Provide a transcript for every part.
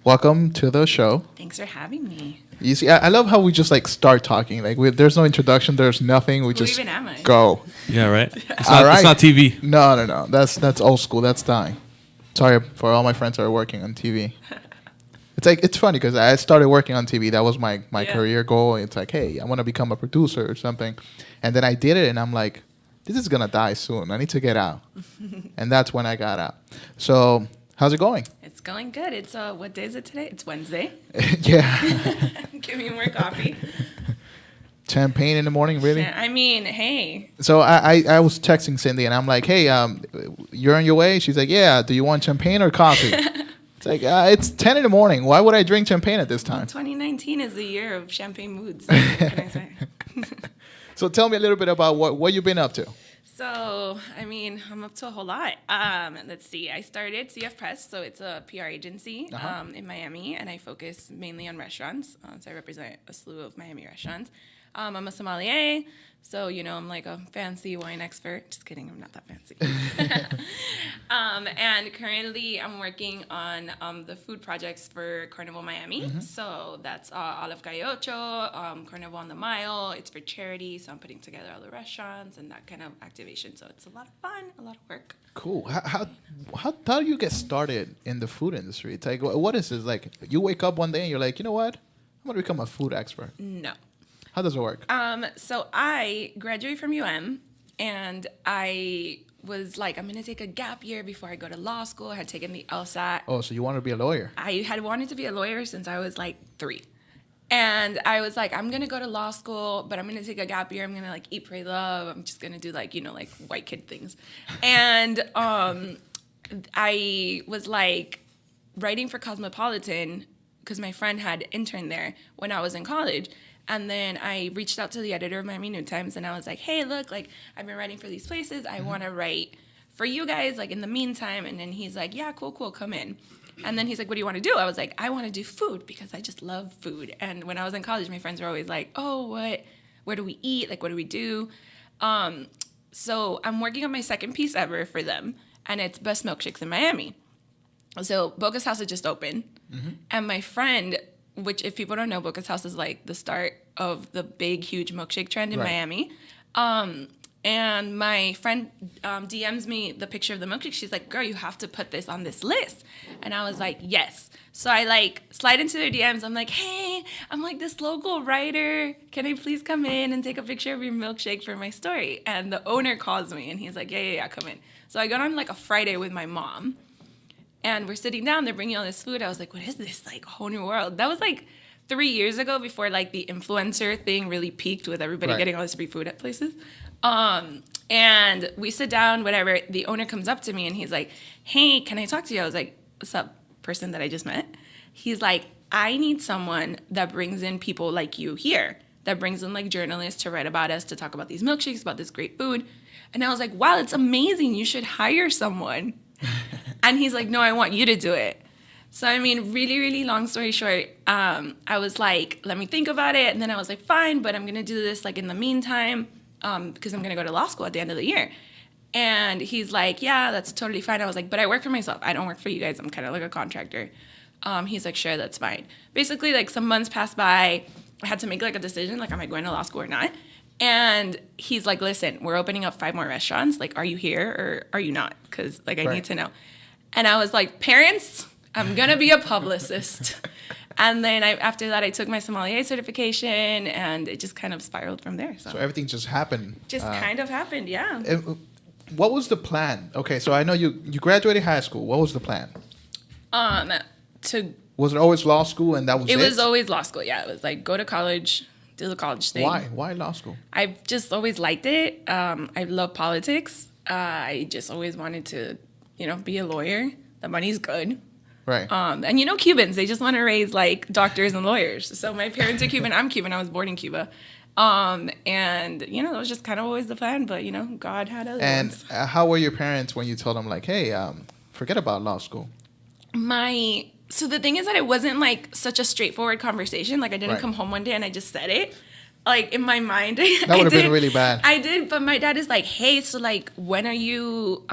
welcome to the show. Thanks for having me. You see, I love how we just like start talking. Like, there's no introduction, there's nothing. We Who just even am I? go. Yeah, right. It's All not, right. it's not TV. No. That's old school. That's dying. Sorry for all my friends that are working on TV. It's funny because I started working on TV. That was my career goal. It's like, hey, I want to become a producer or something. And then I did it, and I'm like, this is going to die soon. I need to get out. And that's when I got out. So how's it going? It's going good. It's what day is it today? It's Wednesday. Yeah. Give me more coffee. Champagne in the morning, really? I mean, hey. So I was texting Cindy, and I'm like, hey, you're on your way? She's like, yeah. Do you want champagne or coffee? It's like, it's 10 in the morning. Why would I drink champagne at this time? 2019 is the year of champagne moods. What can I say? So tell me a little bit about what you've been up to. So, I mean, I'm up to a whole lot. Let's see. I started CF Press, so it's a PR agency in Miami, and I focus mainly on restaurants. So I represent a slew of Miami restaurants. I'm a sommelier, so, I'm like a fancy wine expert. Just kidding, I'm not that fancy. And currently, I'm working on the food projects for Carnival Miami. Mm-hmm. So that's Olive Gallocho, Carnival on the Mile. It's for charity, so I'm putting together all the restaurants and that kind of activation. So it's a lot of fun, a lot of work. Cool. How do you get started in the food industry? It's like, what is this? Like, you wake up one day and you're like, you know what? I'm going to become a food expert. No. How does it work? So I graduated from UM, and I was like, I'm going to take a gap year before I go to law school. I had taken the LSAT. Oh, so you want to be a lawyer? I had wanted to be a lawyer since I was like 3. And I was like, I'm going to go to law school, but I'm going to take a gap year. I'm going to like eat, pray, love. I'm just going to do like white kid things. And I was like writing for Cosmopolitan because my friend had interned there when I was in college. And then I reached out to the editor of Miami New Times, and I was like, hey, look, like, I've been writing for these places. I want to write for you guys, like, in the meantime. And then he's like, yeah, cool, come in. And then he's like, what do you want to do? I was like, I want to do food because I just love food. And when I was in college, my friends were always like, oh, where do we eat? Like, what do we do? So I'm working on my second piece ever for them, and it's Best Milkshakes in Miami. So Boca's House had just opened, and my friend... which, if people don't know, Boca's House is like the start of the big, huge milkshake trend in Miami. And my friend DMs me the picture of the milkshake. She's like, girl, you have to put this on this list. And I was like, yes. So I like slide into their DMs. I'm like, hey, I'm like this local writer. Can I please come in and take a picture of your milkshake for my story? And the owner calls me, and he's like, yeah, come in. So I got on like a Friday with my mom. And we're sitting down, they're bringing all this food. I was like, what is this? Like, a whole new world. That was like 3 years ago before like the influencer thing really peaked with everybody getting all this free food at places. And we sit down, whatever. The owner comes up to me and he's like, hey, can I talk to you? I was like, what's up, person that I just met? He's like, I need someone that brings in people like you here, that brings in like journalists to write about us, to talk about these milkshakes, about this great food. And I was like, wow, it's amazing. You should hire someone. And he's like, no, I want you to do it. So, I mean, really, really long story short, I was like, let me think about it. And then I was like, fine, but I'm going to do this like in the meantime because I'm going to go to law school at the end of the year. And he's like, yeah, that's totally fine. I was like, but I work for myself. I don't work for you guys. I'm kind of like a contractor. He's like, sure, that's fine. Basically, like some months passed by. I had to make like a decision, like, am I going to law school or not? And he's like, listen, we're opening up 5 more restaurants. Like, are you here or are you not? Because, like, I need to know. And I was like, parents, I'm going to be a publicist. And then after that, I took my sommelier certification, and it just kind of spiraled from there. So everything just happened. Just kind of happened, yeah. What was the plan? Okay, so I know you graduated high school. What was the plan? Was it always law school and that was it? It was always law school, yeah. It was like, go to college, do the college thing. Why? Why law school? I've just always liked it. I love politics. I just always wanted to, be a lawyer. The money's good. Right. And Cubans, they just want to raise like doctors and lawyers. So my parents are Cuban. I'm Cuban. I was born in Cuba. And, that was just kind of always the plan. But, God had other ones. And how were your parents when you told them like, hey, forget about law school? So the thing is that it wasn't like such a straightforward conversation. Like I didn't come home one day and I just said it. Like in my mind, that would have been really bad. I did, but my dad is like, hey, so like when are you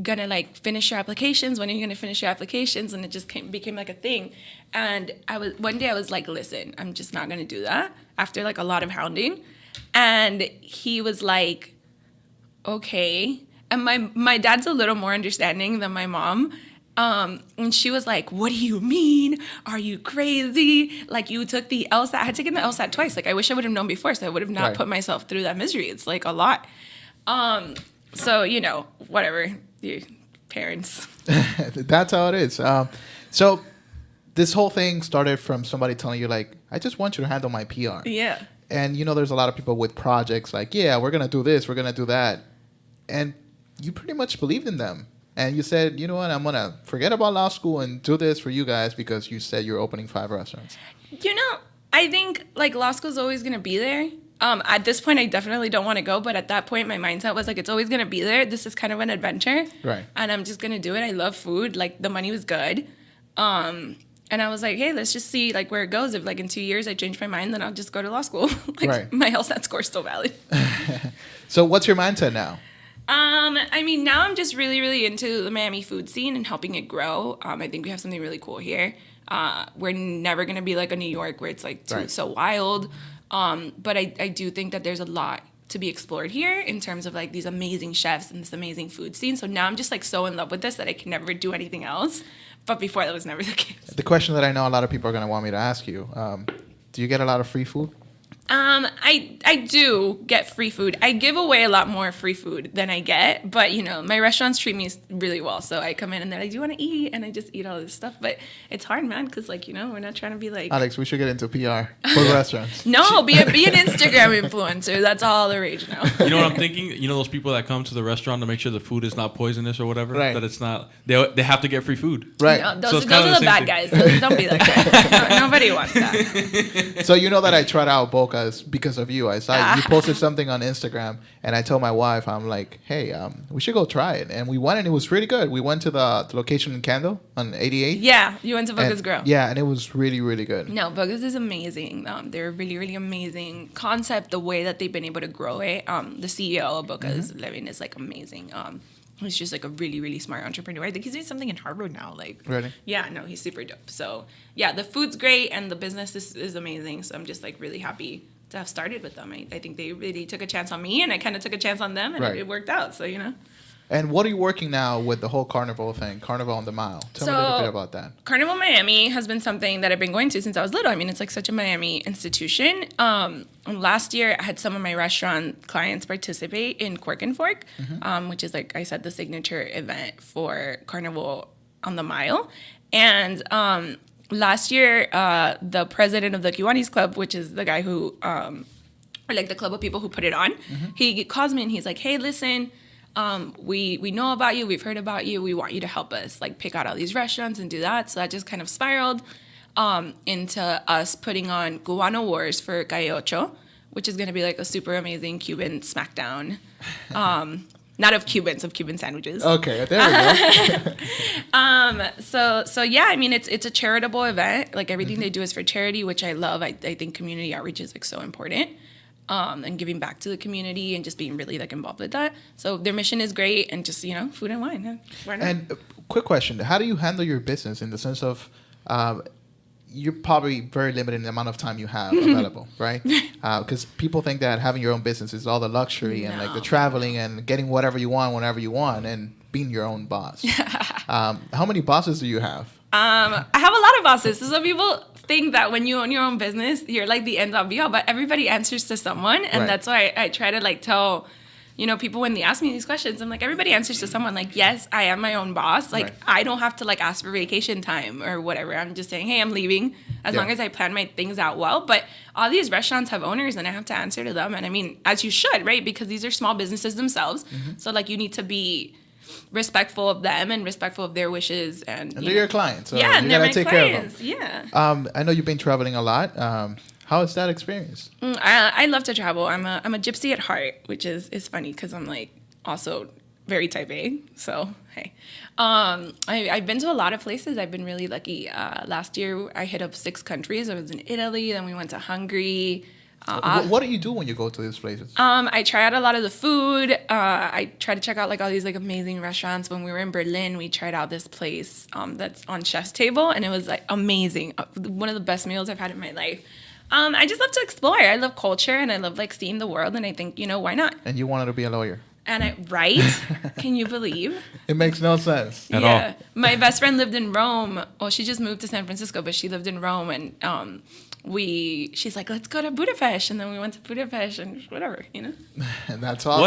gonna like finish your applications? When are you gonna finish your applications? And it just became like a thing. And one day I was like, listen, I'm just not gonna do that after like a lot of hounding. And he was like, okay. And my dad's a little more understanding than my mom. And she was like, what do you mean? Are you crazy? Like, you took the LSAT. I had taken the LSAT twice. Like, I wish I would have known before, so I would have not put myself through that misery. It's like a lot. So, you know, whatever. Your parents. That's how it is. So this whole thing started from somebody telling you, like, I just want you to handle my PR. Yeah. And, you know, there's a lot of people with projects like, yeah, we're going to do this, we're going to do that. And you pretty much believed in them. And you said, you know what, I'm going to forget about law school and do this for you guys because you said you're opening 5 restaurants. You know, I think, like, law school's always going to be there. At this point, I definitely don't want to go. But at that point, my mindset was, like, it's always going to be there. This is kind of an adventure. Right. And I'm just going to do it. I love food. Like, the money was good. And I was like, hey, let's just see, like, where it goes. If, like, in 2 years I change my mind, then I'll just go to law school. Like, my LSAT score's still valid. So what's your mindset now? I mean, now I'm just really, really into the Miami food scene and helping it grow. I think we have something really cool here. We're never going to be like a New York where it's like so wild. But I do think that there's a lot to be explored here in terms of like these amazing chefs and this amazing food scene. So now I'm just like so in love with this that I can never do anything else. But before that was never the case. The question that I know a lot of people are going to want me to ask you, do you get a lot of free food? I do get free food. I give away a lot more free food than I get, but you know, my restaurants treat me really well. So I come in and they're like, do you want to eat? And I just eat all this stuff. But it's hard, man, because like, you know, we're not trying to be like... Alex, we should get into PR for restaurants. No, be an Instagram influencer. That's all the rage now. You know what I'm thinking? You know those people that come to the restaurant to make sure the food is not poisonous or whatever? Right. That it's not... They have to get free food. Right. No, those are the bad guys. Don't be like that. No, nobody wants that. So you know that I tried out Boca's because of you. I saw you posted something on Instagram, and I told my wife, I'm like, hey, we should go try it. And we went, and it was really good. We went to the location in Kendall on 88. Yeah, you went to Boca's Grill. Yeah, and it was really, really good. No, Boca's is amazing. They're a really, really amazing concept. The way that they've been able to grow it. The CEO of Boca's, Levin, is like amazing. He's just like a really, really smart entrepreneur. I think he's doing something in Harvard now. Like, really? Yeah, no, he's super dope. So yeah, the food's great and the business is amazing. So I'm just like really happy to have started with them. I think they really took a chance on me, and I kind of took a chance on them, and it worked out. So, you know. And what are you working now with the whole carnival thing, Carnival on the Mile? Tell me a little bit about that. Carnival Miami has been something that I've been going to since I was little. I mean, it's like such a Miami institution. Last year, I had some of my restaurant clients participate in Cork and Fork, which is, like I said, the signature event for Carnival on the Mile. And last year, the president of the Kiwanis Club, which is the guy who, or like the club of people who put it on, he calls me and he's like, hey, listen, we know about you. We've heard about you. We want you to help us like pick out all these restaurants and do that. So that just kind of spiraled into us putting on Cubano Wars for Calle Ocho, which is going to be like a super amazing Cuban smackdown. Not of Cubans, of Cuban sandwiches. Okay, there we go. So yeah, I mean, it's a charitable event. Like everything they do is for charity, which I love. I think community outreach is like so important. And giving back to the community and just being really like involved with that. So their mission is great, and just, you know, food and wine. Why not? And quick question: how do you handle your business in the sense of you're probably very limited in the amount of time you have available, right? Because people think that having your own business is all the luxury and like the traveling and getting whatever you want whenever you want and being your own boss. How many bosses do you have? I have a lot of bosses. So some people think that when you own your own business, you're like the end all be all, but everybody answers to someone. And that's why I try to like tell, you know, people when they ask me these questions, I'm like, everybody answers to someone. Like, yes, I am my own boss. Like, I don't have to like ask for vacation time or whatever. I'm just saying, hey, I'm leaving, as long as I plan my things out well. But all these restaurants have owners, and I have to answer to them. And I mean, as you should, right? Because these are small businesses themselves. So like, you need to be respectful of them and respectful of their wishes. And they're your clients. So yeah, you they're gotta my take clients. Care of them. I know you've been traveling a lot. How is that experience? I love to travel. I'm a gypsy at heart, which is funny because I'm like also very type A. So hey, I've been to a lot of places. I've been really lucky. Last year I hit up 6 countries. I was in Italy, then we went to Hungary, What do you do when you go to these places? I try out a lot of the food. I try to check out like all these like amazing restaurants. When we were in Berlin, we tried out this place that's on Chef's Table, and it was like amazing. One of the best meals I've had in my life. I just love to explore. I love culture, and I love like seeing the world, and I think, why not? And you wanted to be a lawyer. And right? Can you believe? It makes no sense at all. My best friend lived in Rome. Well, she just moved to San Francisco, but she lived in Rome, and she's like, let's go to Budapest, and then we went to Budapest, and whatever, And that's awesome.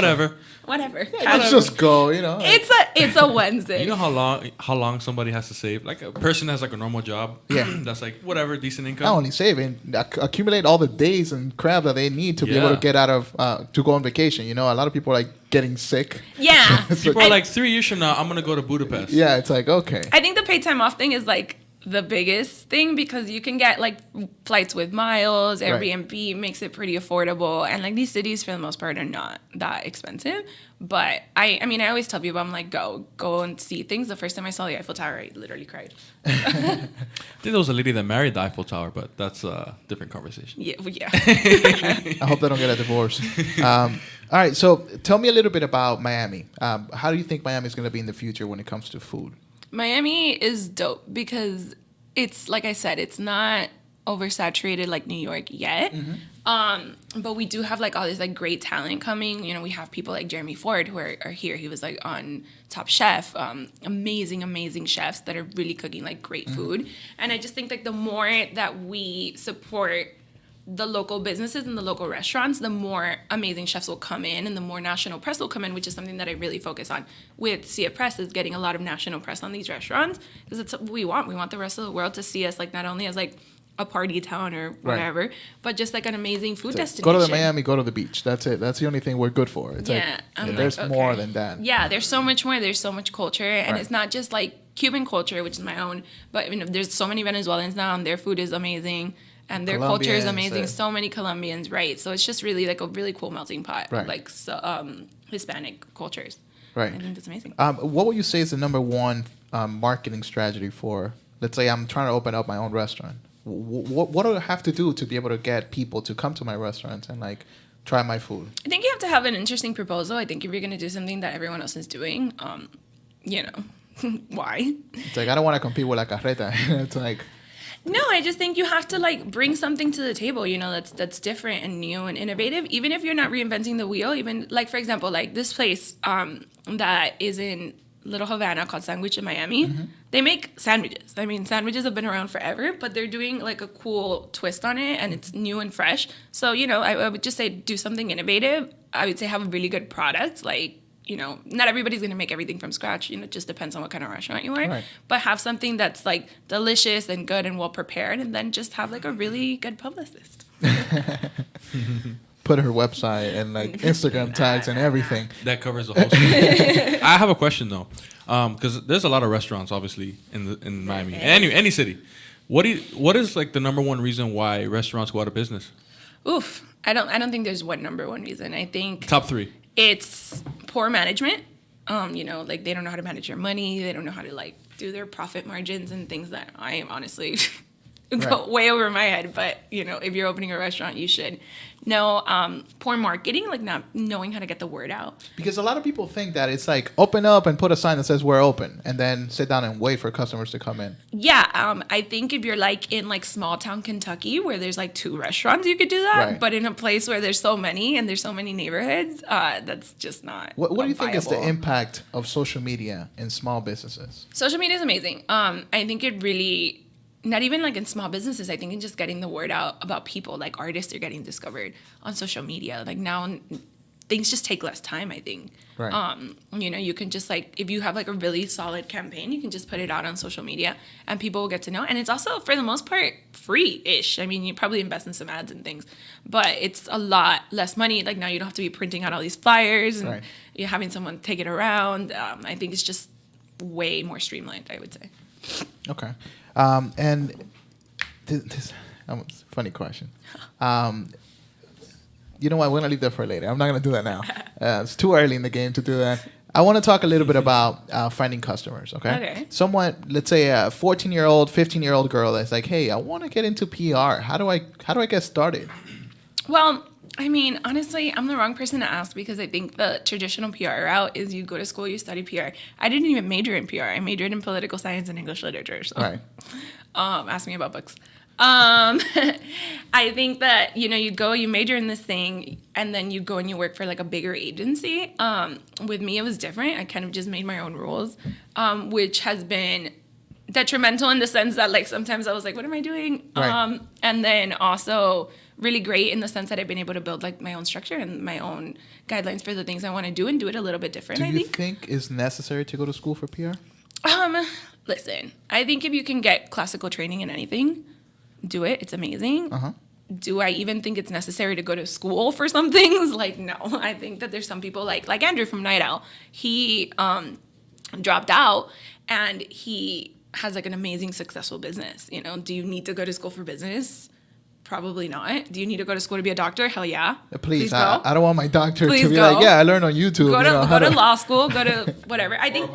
Whatever. Yeah, let's just go, It's a Wednesday. You know how long somebody has to save? Like a person has like a normal job. Yeah. That's like whatever, decent income. Not only saving, accumulate all the days and crap that they need to be able to get out of to go on vacation. A lot of people are like getting sick. Yeah. People are like 3 years from now, I'm gonna go to Budapest. Yeah, it's like okay. I think the paid time off thing is like the biggest thing because you can get like flights with miles. Airbnb makes it pretty affordable, and like these cities for the most part are not that expensive. But I always tell people, I'm like, go and see things. The first time I saw the Eiffel Tower, I literally cried. I think there was a lady that married the Eiffel Tower, but that's a different conversation. Yeah. I hope they don't get a divorce. All right, so tell me a little bit about Miami. How do you think Miami is going to be in the future when it comes to food? Miami is dope because it's, like I said, it's not oversaturated like New York yet. But we do have like all this like great talent coming. We have people like Jeremy Ford who are here. He was like on Top Chef. Amazing chefs that are really cooking like great food. And I just think like the more that we support the local businesses and the local restaurants, the more amazing chefs will come in and the more national press will come in, which is something that I really focus on with Sia Press, is getting a lot of national press on these restaurants because it's what we want. We want the rest of the world to see us like not only as like a party town or whatever, but just like an amazing food destination. Go to Miami, go to the beach. That's it. That's the only thing we're good for. It's there's more than that. Yeah, there's so much more. There's so much culture, and it's not just like Cuban culture, which is my own, but there's so many Venezuelans now, and their food is amazing. And their culture is amazing. So many Colombians, right? So it's just really like a really cool melting pot of like Hispanic cultures. Right. I think that's amazing. What would you say is the number one marketing strategy for, let's say I'm trying to open up my own restaurant? What do I have to do to be able to get people to come to my restaurant and like try my food? I think you have to have an interesting proposal. I think if you're going to do something that everyone else is doing, why? It's like I don't want to compete with La Carreta. It's like... No, I just think you have to like bring something to the table, that's different and new and innovative. Even if you're not reinventing the wheel, even like for example, like this place that is in Little Havana called Sandwich in Miami. They make sandwiches. I mean, sandwiches have been around forever, but they're doing like a cool twist on it, and it's new and fresh. So I would just say do something innovative. I would say have a really good product, like. Not everybody's going to make everything from scratch. It just depends on what kind of restaurant you are. Right. But have something that's, like, delicious and good and well-prepared, and then just have, like, a really good publicist. Put her website and, like, Instagram tags and everything. That covers the whole city. I have a question, though. Because there's a lot of restaurants, obviously, in Miami. Any city. What is, like, the number one reason why restaurants go out of business? Oof. I don't think there's one number one reason. I think... Top three. It's poor management. Like they don't know how to manage their money. They don't know how to like do their profit margins and things that I am honestly go way over my head. But if you're opening a restaurant, you should know poor marketing, like not knowing how to get the word out. Because a lot of people think that it's like open up and put a sign that says we're open, and then sit down and wait for customers to come in. Yeah, I think if you're like in like small town Kentucky where there's like 2 restaurants, you could do that. Right. But in a place where there's so many and there's so many neighborhoods, that's just not. What do you think is the impact of social media in small businesses? Social media is amazing. I think it really. Not even like in small businesses, I think in just getting the word out about people, like artists are getting discovered on social media. Like now things just take less time, I think. Right. You can just like, if you have like a really solid campaign, you can just put it out on social media and people will get to know. And it's also, for the most part, free-ish. I mean, you probably invest in some ads and things, but it's a lot less money. Like now you don't have to be printing out all these flyers and you're having someone take it around. I think it's just way more streamlined, I would say. Okay. And this funny question. You know what? We're going to leave that for later. I'm not going to do that now. It's too early in the game to do that. I want to talk a little bit about finding customers, okay? Someone, let's say a 14-year-old, 15-year-old girl that's like, hey, I want to get into PR. How do I get started? Well, I mean, honestly, I'm the wrong person to ask because I think the traditional PR route is you go to school, you study PR. I didn't even major in PR. I majored in political science and English literature. So, Right. Ask me about books. I think that, you go, you major in this thing, and then you go and you work for like a bigger agency. With me, it was different. I kind of just made my own rules, which has been detrimental in the sense that like sometimes I was like, what am I doing? Right. And then also really great in the sense that I've been able to build like my own structure and my own guidelines for the things I want to do and do it a little bit different. Do I you think. think it's necessary to go to school for PR? Listen, I think if you can get classical training in anything, do it. It's amazing. Uh-huh. Do I even think it's necessary to go to school for some things? Like, no. I think that there's some people like Andrew from Night Owl. He dropped out and he has like an amazing successful business. Do you need to go to school for business? Probably not. Do you need to go to school to be a doctor? Hell yeah. Please go. I don't want my doctor Please to be go. like, yeah, I learned on YouTube. Go to law school. Go to whatever. I think.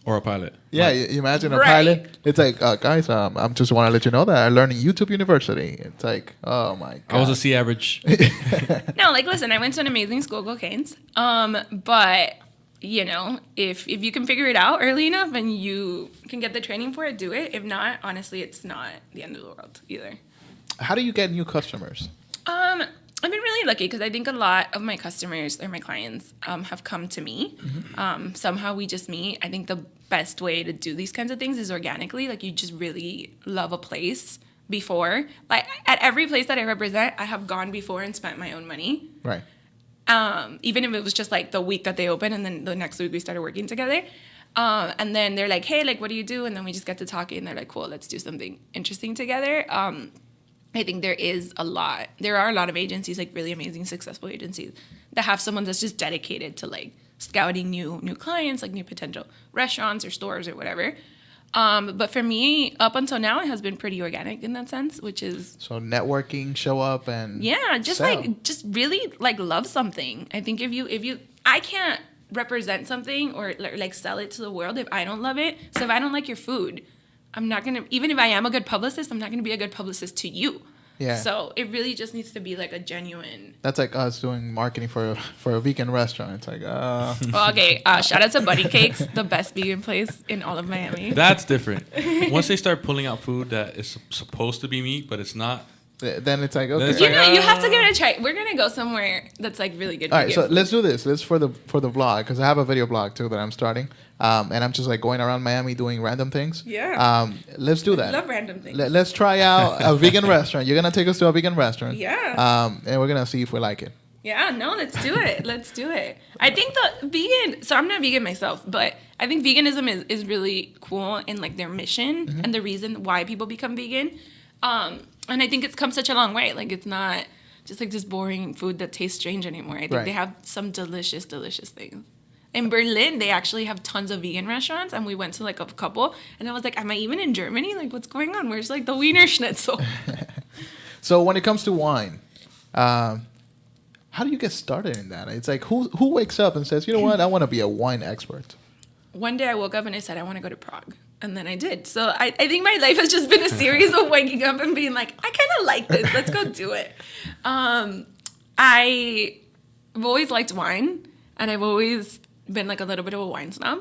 Or a pilot. Yeah, Like, you imagine a Right. pilot. It's like, guys, I just want to let you know that I learned in YouTube University. It's like, oh my god. I was a C average. No, like listen, I went to an amazing school, go Canes. But if you can figure it out early enough and you can get the training for it, do it. If not, honestly, it's not the end of the world either. How do you get new customers? I've been really lucky because I think a lot of my customers or my clients have come to me. Mm-hmm. Somehow we just meet. I think the best way to do these kinds of things is organically. Like you just really love a place before. Like at every place that I represent, I have gone before and spent my own money. Right. Even if it was just like the week that they opened and then the next week we started working together. And then they're like, hey, like, what do you do? And then we just get to talking and they're like, cool, let's do something interesting together. I think there are a lot of agencies, like really amazing, successful agencies that have someone that's just dedicated to like scouting new clients, like new potential restaurants or stores or whatever. But for me, up until now, it has been pretty organic in that sense, which is So networking, show up and just sell. just really like love something. I think if you I can't represent something or like sell it to the world if I don't love it. So if I don't like your food, I'm not gonna, even if I am a good publicist, I'm not gonna be a good publicist to you. Yeah. So it really just needs to be like a genuine. That's like us doing marketing for a vegan restaurant. It's like, Well, okay, shout out to Buddy Cakes, the best vegan place in all of Miami. That's different. Once they start pulling out food that is supposed to be meat, but it's not. then it's like, okay. Then it's You like, know, you have to give it a try. We're gonna go somewhere that's like really good. All right, vegan so food. let's do this. Let's for the vlog because I have a video blog too that I'm starting, and I'm just like going around Miami doing random things. Yeah. Let's do that. I love random things. Let's try out a vegan restaurant. You're gonna take us to a vegan restaurant. Yeah. And we're gonna see if we like it. Yeah, no, let's do it. Let's do it. I think the vegan, so I'm not vegan myself, but I think veganism is really cool in like their mission and the reason why people become vegan. And I think it's come such a long way. Like it's not just like this boring food that tastes strange anymore. I think Right. they have some delicious, delicious things. In Berlin, they actually have tons of vegan restaurants, and we went to like a couple, and I was like, am I even in Germany? Like, what's going on? Where's like the Wiener Schnitzel? So when it comes to wine, how do you get started in that? It's like who wakes up and says, you know what, I want to be a wine expert. One day I woke up and I said, I want to go to Prague. And then I did. So I think my life has just been a series of waking up and being like, I kind of like this. Let's go do it. I've always liked wine, and I've always been like a little bit of a wine snob.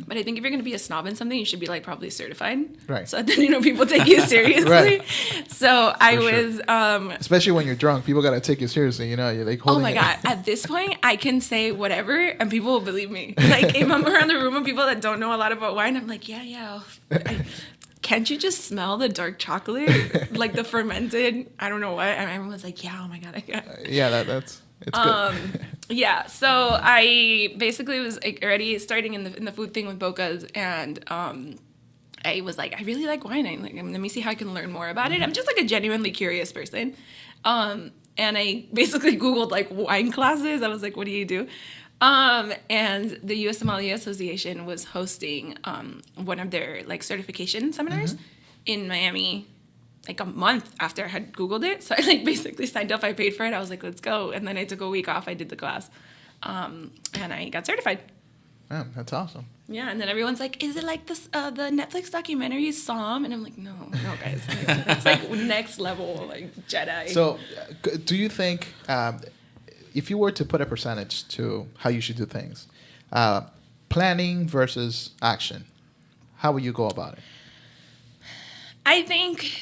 But I think if you're going to be a snob in something, you should be like probably certified. Right. So then, people take you seriously. Right. So I For sure. was... Especially when you're drunk, people gotta take you seriously. You know, you're like Oh holding. my it. God. At this point, I can say whatever and people will believe me. Like, if I'm around the room of people that don't know a lot about wine, I'm like, yeah. Can't you just smell the dark chocolate? Like the fermented, I don't know what. And everyone's like, yeah, oh my God, I got it. Yeah, it's good. Yeah, so I basically was like already starting in the food thing with Boca's, and I was like, I really like wine. Let me see how I can learn more about it. I'm just like a genuinely curious person. And I basically Googled like wine classes. I was like, what do you do? And the U.S. Sommelier Association was hosting one of their like certification seminars in Miami like a month after I had Googled it. So I like basically signed up, I paid for it. I was like, let's go. And then I took a week off. I did the class. And I got certified. Man, that's awesome. Yeah, and then everyone's like, "Is it like this the Netflix documentary Psalm?" And I'm like, "No, guys, like, it's like next level, like Jedi." So, do you think if you were to put a percentage to how you should do things, planning versus action, how would you go about it? I think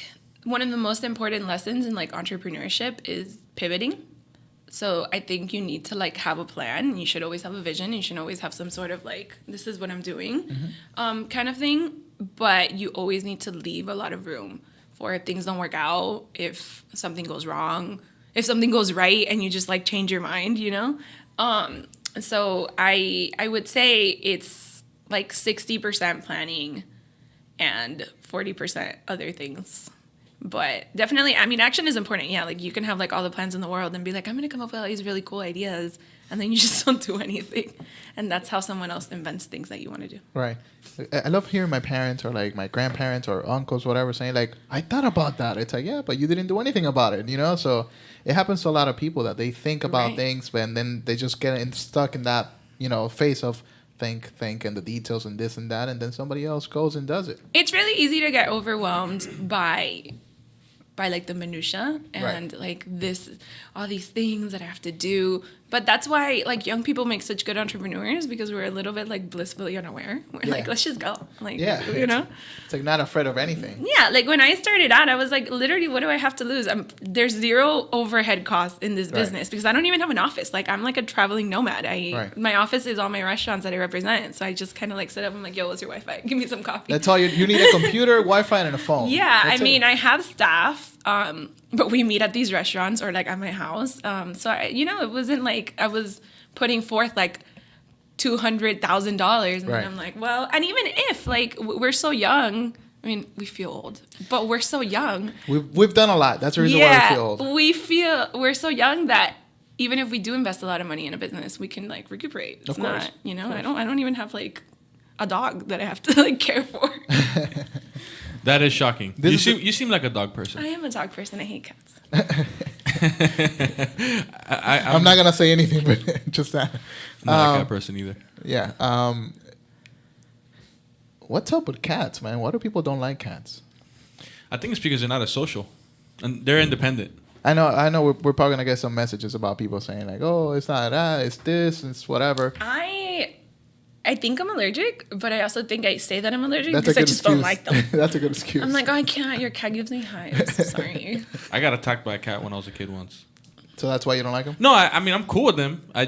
one of the most important lessons in like entrepreneurship is pivoting. So I think you need to like have a plan. You should always have a vision. You should always have some sort of like, this is what I'm doing, kind of thing. But you always need to leave a lot of room for if things don't work out, if something goes wrong, if something goes right and you just like change your mind, you know? So I would say it's like 60% planning and 40% other things. But definitely, I mean, action is important. Yeah, like you can have like all the plans in the world and be like, I'm going to come up with all these really cool ideas. And then you just don't do anything. And that's how someone else invents things that you want to do. Right. I love hearing my parents or like my grandparents or uncles, whatever, saying like, I thought about that. It's like, yeah, but you didn't do anything about it, you know? So it happens to a lot of people that they think about things, and then they just get stuck in that, you know, phase of think, and the details and this and that. And then somebody else goes and does it. It's really easy to get overwhelmed by like the minutia and like this, all these things that I have to do. But that's why like young people make such good entrepreneurs, because we're a little bit like blissfully unaware. We're like, let's just go. Like, you know, it's like not afraid of anything. Yeah. Like when I started out, I was like, literally, what do I have to lose? There's zero overhead costs in this business because I don't even have an office. Like I'm like a traveling nomad. My office is all my restaurants that I represent. So I just kind of like sit up. I'm like, yo, what's your Wi-Fi? Give me some coffee. That's all you need: a computer, Wi-Fi, and a phone. Yeah. I mean, I have staff. But we meet at these restaurants or like at my house. So it wasn't like I was putting forth like $200,000 and then I'm like, well, and even if like we're so young, I mean, we feel old, but we're so young. We've done a lot. That's the reason why we feel old. We feel we're so young that even if we do invest a lot of money in a business, we can like recuperate. It's not, I don't even have like a dog that I have to like care for. That is shocking. You seem like a dog person. I am a dog person. I hate cats. I'm not gonna say anything, but just that. Not a cat person either. Yeah. What's up with cats, man? Why do people don't like cats? I think it's because they're not as social, and they're independent. I know. We're probably gonna get some messages about people saying like, "Oh, it's not that. It's this. It's whatever." I think I'm allergic, but I also think I say that I'm allergic because I just don't like them. That's a good excuse. I'm like, oh, I can't. Your cat gives me hives. Sorry. I got attacked by a cat when I was a kid once. So that's why you don't like them? No, I mean, I'm cool with them. I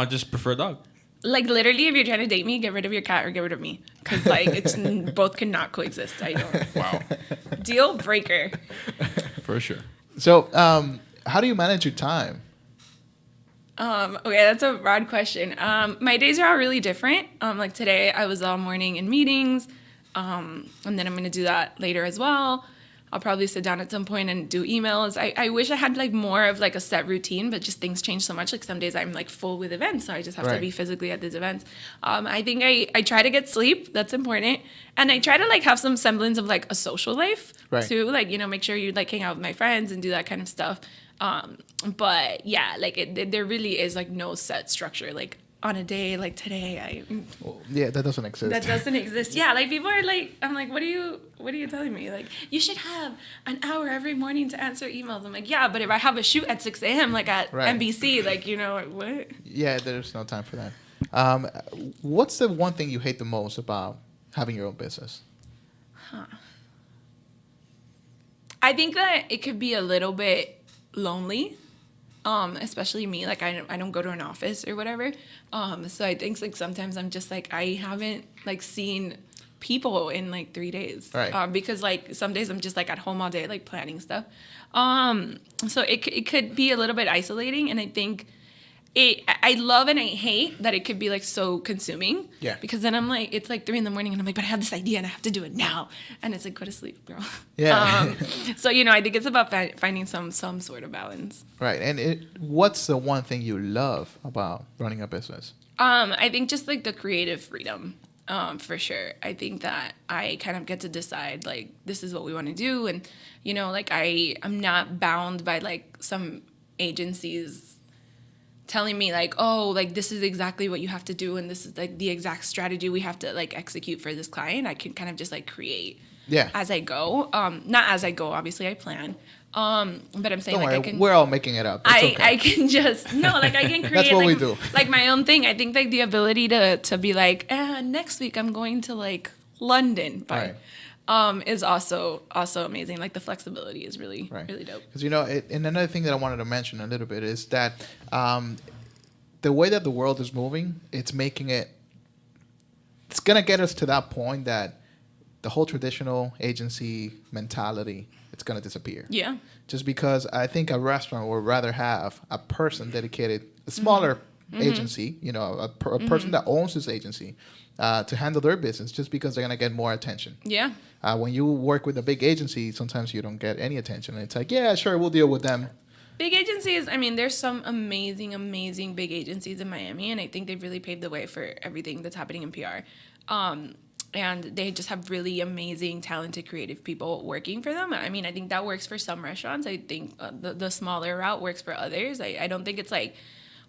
just prefer a dog. Like, literally, if you're trying to date me, get rid of your cat or get rid of me. Because, like, it's both cannot coexist. I don't. Wow. Deal breaker. For sure. So, how do you manage your time? Okay, that's a broad question. My days are all really different. Like today, I was all morning in meetings, and then I'm gonna do that later as well. I'll probably sit down at some point and do emails. I wish I had like more of like a set routine, but just things change so much. Like some days I'm like full with events, so I just have to be physically at these events. I think I try to get sleep. That's important, and I try to like have some semblance of like a social life too. Like make sure you like hang out with my friends and do that kind of stuff. But yeah, like there really is like no set structure. Like on a day like today, that doesn't exist. That doesn't exist. Yeah, like people are like, I'm like, what are you telling me? Like you should have an hour every morning to answer emails. I'm like, yeah, but if I have a shoot at 6 a.m. like at NBC, like what? Yeah, there's no time for that. What's the one thing you hate the most about having your own business? I think that it could be a little bit lonely, especially me. Like I don't go to an office or whatever, so I think like sometimes I'm just like I haven't like seen people in like 3 days, because like some days I'm just like at home all day like planning stuff, so it could be a little bit isolating, and I think I love and I hate that it could be like so consuming. Yeah. Because then I'm like, it's like 3 a.m. and I'm like, but I have this idea and I have to do it now. And it's like, go to sleep, girl. Yeah. So I think it's about finding some sort of balance. Right. And what's the one thing you love about running a business? I think just like the creative freedom. For sure. I think that I kind of get to decide like this is what we want to do, and like I'm not bound by like some agency's telling me like, oh, like this is exactly what you have to do, and this is like the exact strategy we have to like execute for this client. I can kind of just like create as I go. Not as I go, obviously I plan. But I'm saying Don't like worry, I can. we're all making it up. It's okay. I can just like I can create That's what like, we do. like my own thing. I think like the ability to be like, next week I'm going to like London. Bye. Right. Is also amazing. Like the flexibility is really really dope. Because and another thing that I wanted to mention a little bit is that the way that the world is moving, it's gonna get us to that point that the whole traditional agency mentality, it's gonna disappear. Yeah. Just because I think a restaurant would rather have a person dedicated, a smaller agency, a person that owns this agency, to handle their business, just because they're gonna get more attention. Yeah. When you work with a big agency, sometimes you don't get any attention. And it's like, yeah, sure, we'll deal with them. Big agencies, I mean, there's some amazing big agencies in Miami, and I think they've really paved the way for everything that's happening in PR. And they just have really amazing, talented, creative people working for them. I mean, I think that works for some restaurants. I think the smaller route works for others. I don't think it's like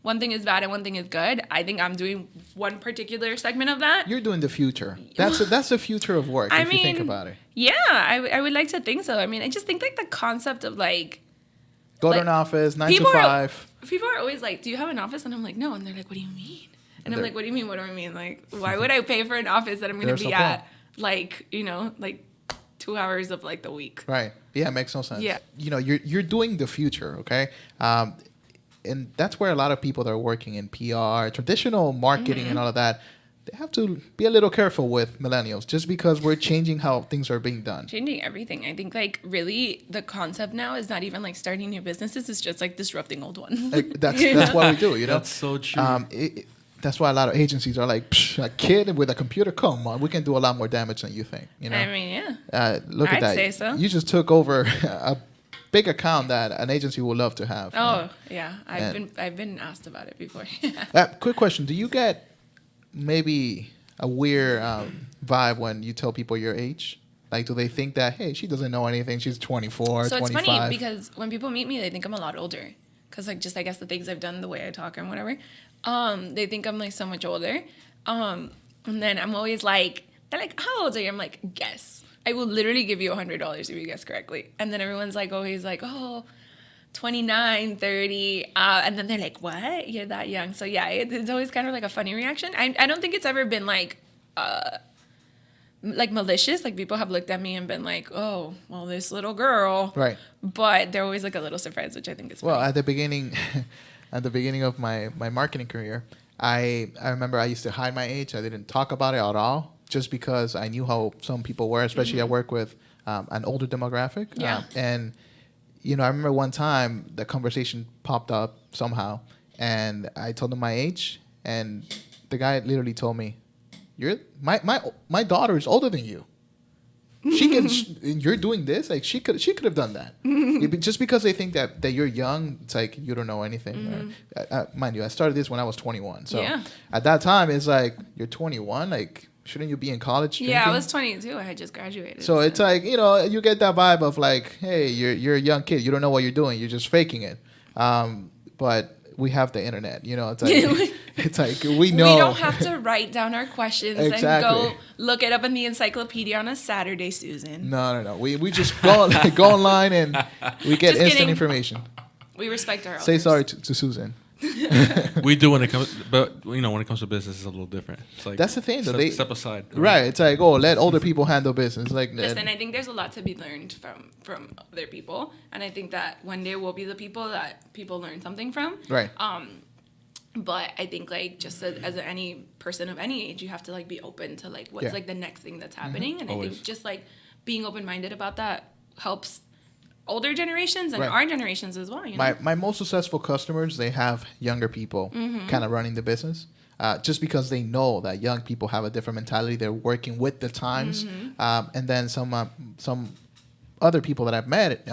one thing is bad and one thing is good. I think I'm doing one particular segment of that. You're doing the future. That's the future of work, if you think about it. Yeah, I would like to think so. I mean, I just think like the concept of like... Go to an office, 9 to 5. People are always like, do you have an office? And I'm like, no. And they're like, what do you mean? And I'm like, what do you mean? What do I mean? Like, why would I pay for an office that I'm going to be at, like, like 2 hours of like the week? Right. Yeah, it makes no sense. Yeah. You're doing the future, okay? And that's where a lot of people that are working in PR, traditional marketing and all of that, they have to be a little careful with millennials, just because we're changing how things are being done. Changing everything. I think like really the concept now is not even like starting new businesses. It's just like disrupting old ones. That's what we do, That's so true. That's why a lot of agencies are like, a kid with a computer, come on, we can do a lot more damage than you think. I mean, yeah. Look at that. I'd say so. You just took over a big account that an agency would love to have. Oh, yeah. I've been asked about it before. Quick question. Do you get maybe a weird vibe when you tell people your age? Like, do they think that, hey, she doesn't know anything, she's 24, so 25? So it's funny because when people meet me, they think I'm a lot older. Because, like, just, I guess, the things I've done, the way I talk and whatever. They think I'm, like, so much older. And then I'm always like, they're like, how old are you? I'm like, guess. I will literally give you $100 if you guess correctly. And then everyone's, like, always like, oh, 29, 30. And then they're like, what? You're that young. So, yeah, it's always kind of, like, a funny reaction. I don't think it's ever been, like malicious. Like, people have looked at me and been like, oh, well, this little girl. Right. But they're always like a little surprised, which I think is funny. Well, at the beginning of my marketing career, I remember I used to hide my age. I didn't talk about it at all, just because I knew how some people were, especially I work with an older demographic. Yeah. And, I remember one time the conversation popped up somehow, and I told him my age, and the guy literally told me, my daughter is older than you. She can. You're doing this. Like, she could have done that. Just because they think that you're young, it's like you don't know anything. Mind you, I started this when I was 21. So at that time, it's like, you're 21. Like, shouldn't you be in college drinking? Yeah, I was 22. I had just graduated. So it's like, you get that vibe of like, hey, you're a young kid. You don't know what you're doing. You're just faking it. But we have the internet. It's like it's like we know. We don't have to write down our questions and go look it up in the encyclopedia on a Saturday, Susan. No. We just go online and we get instant information. We respect our elders. Say sorry to Susan. We do when it comes, but when it comes to business, it's a little different. It's like, that's the thing, though. Step aside. Right. It's like, let older people handle business. Like, listen, I think there's a lot to be learned from other people, and I think that one day we'll be the people that people learn something from. Right. But I think like just as any person of any age, you have to like be open to like what's like the next thing that's happening, and Always. I think just like being open-minded about that helps older generations and our generations as well. My most successful customers, they have younger people kind of running the business, just because they know that young people have a different mentality. They're working with the times, and then some other people that I've met,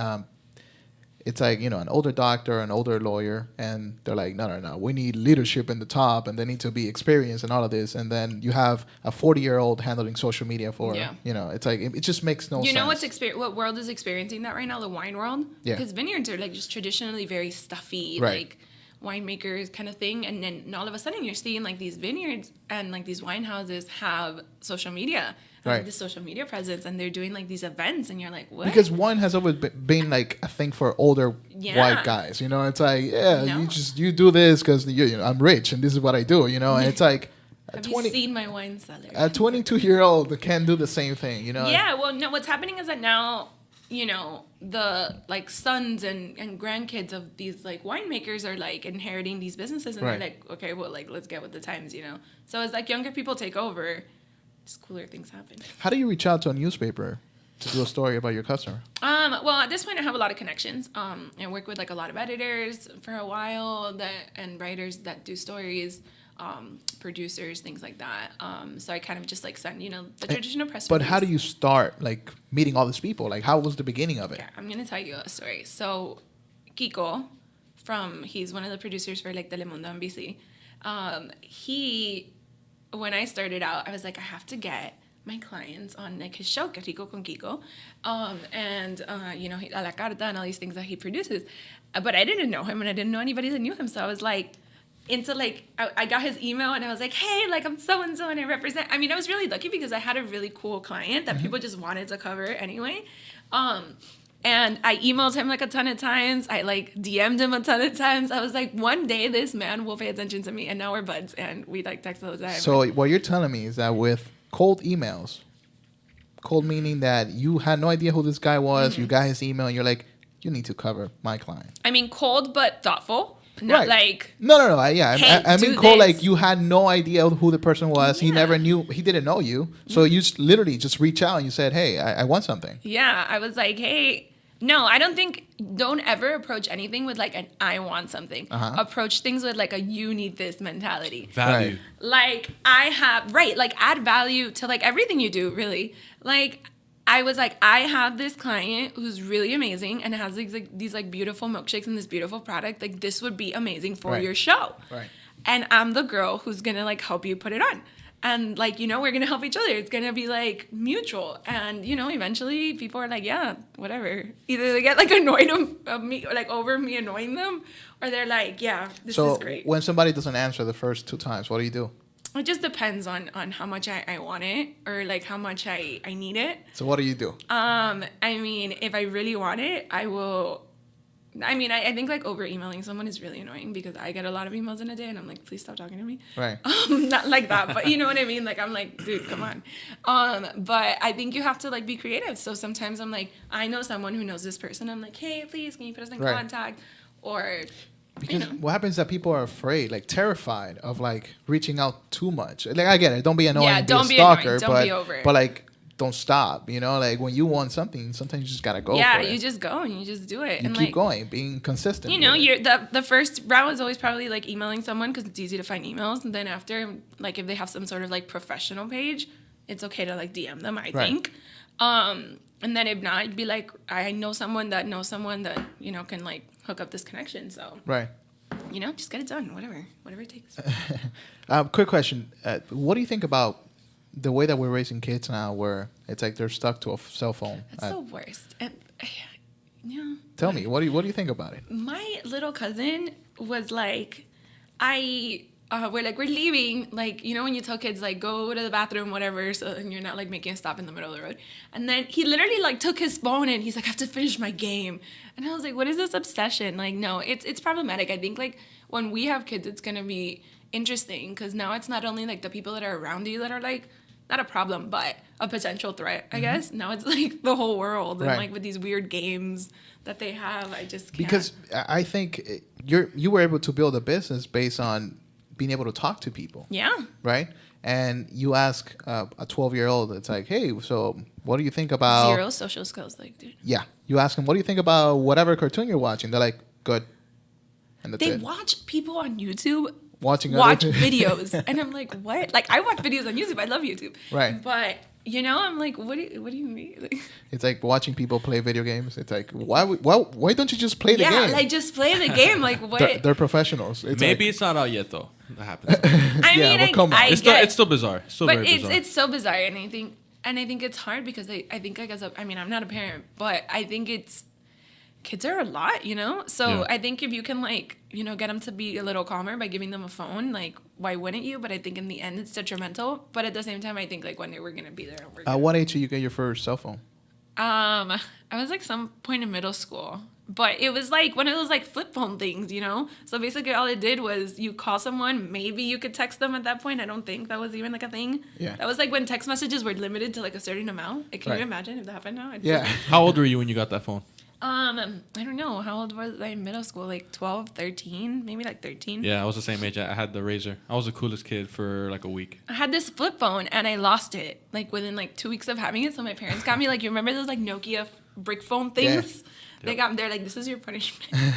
it's like, an older doctor, an older lawyer, and they're like, no, we need leadership in the top, and they need to be experienced and all of this. And then you have a 40-year-old handling social media for, it's like, it just makes no sense. You know what world is experiencing that right now? The wine world? Yeah. Because vineyards are like just traditionally very stuffy, right. like winemakers kind of thing. And then all of a sudden you're seeing like these vineyards and like these wine houses have social media. Right. The social media presence, and they're doing like these events, and you're like, what? Because wine has always been like a thing for older white guys, you know. It's like, you do this because I'm rich and this is what I do, you know. And it's like, have you seen my wine cellar? A 22-year-old can do the same thing, you know. Yeah, well, no. What's happening is that now, you know, the like sons and grandkids of these like winemakers are like inheriting these businesses, and they're like, okay, well, like let's get with the times, you know. So as like younger people take over, just cooler things happen. How do you reach out to a newspaper to do a story about your customer? Well, at this point, I have a lot of connections. I work with like a lot of editors for a while and writers that do stories, producers, things like that. So I kind of just like send, you know, the traditional press release. But how do you start like meeting all these people? Like, how was the beginning of it? Yeah, I'm gonna tell you a story. So Kiko, he's one of the producers for like Telemundo and BC. When I started out, I was like, I have to get my clients on like his show, Kiko con Kiko, you know, a la carta and all these things that he produces. But I didn't know him, and I didn't know anybody that knew him. So I was like, I got his email, and I was like, hey, like I'm so and so, and I represent. I mean, I was really lucky because I had a really cool client that people just wanted to cover anyway. And I emailed him like a ton of times. I like DM'd him a ton of times. I was like, one day this man will pay attention to me, and now we're buds, and we like text all the time. So what you're telling me is that with cold emails, cold meaning that you had no idea who this guy was, you got his email, and you're like, you need to cover my client. I mean, cold but thoughtful. Not like no. Hey, I mean, cold like you had no idea who the person was. Yeah. He didn't know you. So you literally just reach out and you said, hey, I want something. Yeah, I was like, hey, no, don't ever approach anything with like an I want something. Approach things with like a you need this mentality. Value. Like like add value to like everything you do, really. Like I was like, I have this client who's really amazing and has these beautiful milkshakes and this beautiful product. Like this would be amazing for your show. Right. And I'm the girl who's gonna like help you put it on. And like, you know, we're gonna help each other. It's gonna be like mutual. And you know, eventually people are like, yeah, whatever. Either they get like annoyed of me, like over me annoying them, or they're like, yeah, this is great. So when somebody doesn't answer the first 2 times, what do you do? It just depends on how much I want it or like how much I need it. So what do you do? I mean, if I really want it, I will. I mean, I think like over emailing someone is really annoying because I get a lot of emails in a day and I'm like, please stop talking to me. Right. Not like that, but you know what I mean? Like, I'm like, dude, come on. But I think you have to like be creative. So sometimes I'm like, I know someone who knows this person. I'm like, hey, please, can you put us in contact? Or because what happens is that people are afraid, like terrified of like reaching out too much. Like I get it, don't be annoying, be a stalker, annoying. Don't be over it. But like don't stop. You know, like when you want something, sometimes you just gotta go. Yeah, for it. You just go and you just do it. You and keep like, going, being consistent. You know, the first route is always probably like emailing someone because it's easy to find emails, and then after, like if they have some sort of like professional page, it's okay to like DM them. I think. And then if not, it'd be like I know someone that you know can like hook up this connection. So right. You know, just get it done. Whatever it takes. Quick question: what do you think about the way that we're raising kids now, where it's like they're stuck to a cell phone? That's the worst. And, yeah. Tell me, what do you think about it? My little cousin was like, we're leaving, like, you know, when you tell kids like go to the bathroom, whatever, so and you're not like making a stop in the middle of the road. And then he literally like took his phone and he's like, I have to finish my game. And I was like, what is this obsession? Like, no, it's problematic. I think like when we have kids, it's gonna be interesting because now it's not only like the people that are around you that are like not a problem but a potential threat, I guess. Now it's like the whole world and like with these weird games that they have, I just can't. Because I think you were able to build a business based on being able to talk to people. Yeah. Right? And you ask a 12-year-old, it's like, hey, so what do you think about... Zero social skills, like, dude. Yeah. You ask them, what do you think about whatever cartoon you're watching? They're like, good. And that's they it. watch people on YouTube watch videos. And I'm like, what? Like, I watch videos on YouTube. I love YouTube. Right. But, you know, I'm like, what do you mean? Like, it's like watching people play video games. It's like, why don't you just play the game? Yeah, like, just play the game. Like, what? They're professionals. Maybe it's not out yet, though. That happens. I mean, come on. It's still bizarre. It's still but very bizarre. It's so bizarre. And I think it's hard because I think, like, I'm not a parent, but I think kids are a lot, you know? So Yeah. I think if you can, like, you know, get them to be a little calmer by giving them a phone, like, why wouldn't you? But I think in the end, it's detrimental. But at the same time, I think, like, when they were going to be there. At what age did you get your first cell phone? I was, like, some point in middle school. But it was, like, one of those, like, flip phone things, you know? So basically all it did was you call someone. Maybe you could text them at that point. I don't think that was even, like, a thing. Yeah. That was, like, when text messages were limited to, like, a certain amount. Like, can you imagine if that happened now? Yeah. How old were you when you got that phone? I don't know. How old was I in middle school? Like 12, 13? Maybe like 13? Yeah, I was the same age. I had the Razor. I was the coolest kid for like a week. I had this flip phone and I lost it like within like 2 weeks of having it. So my parents got me like, you remember those like Nokia brick phone things? Yeah. They're like, this is your punishment.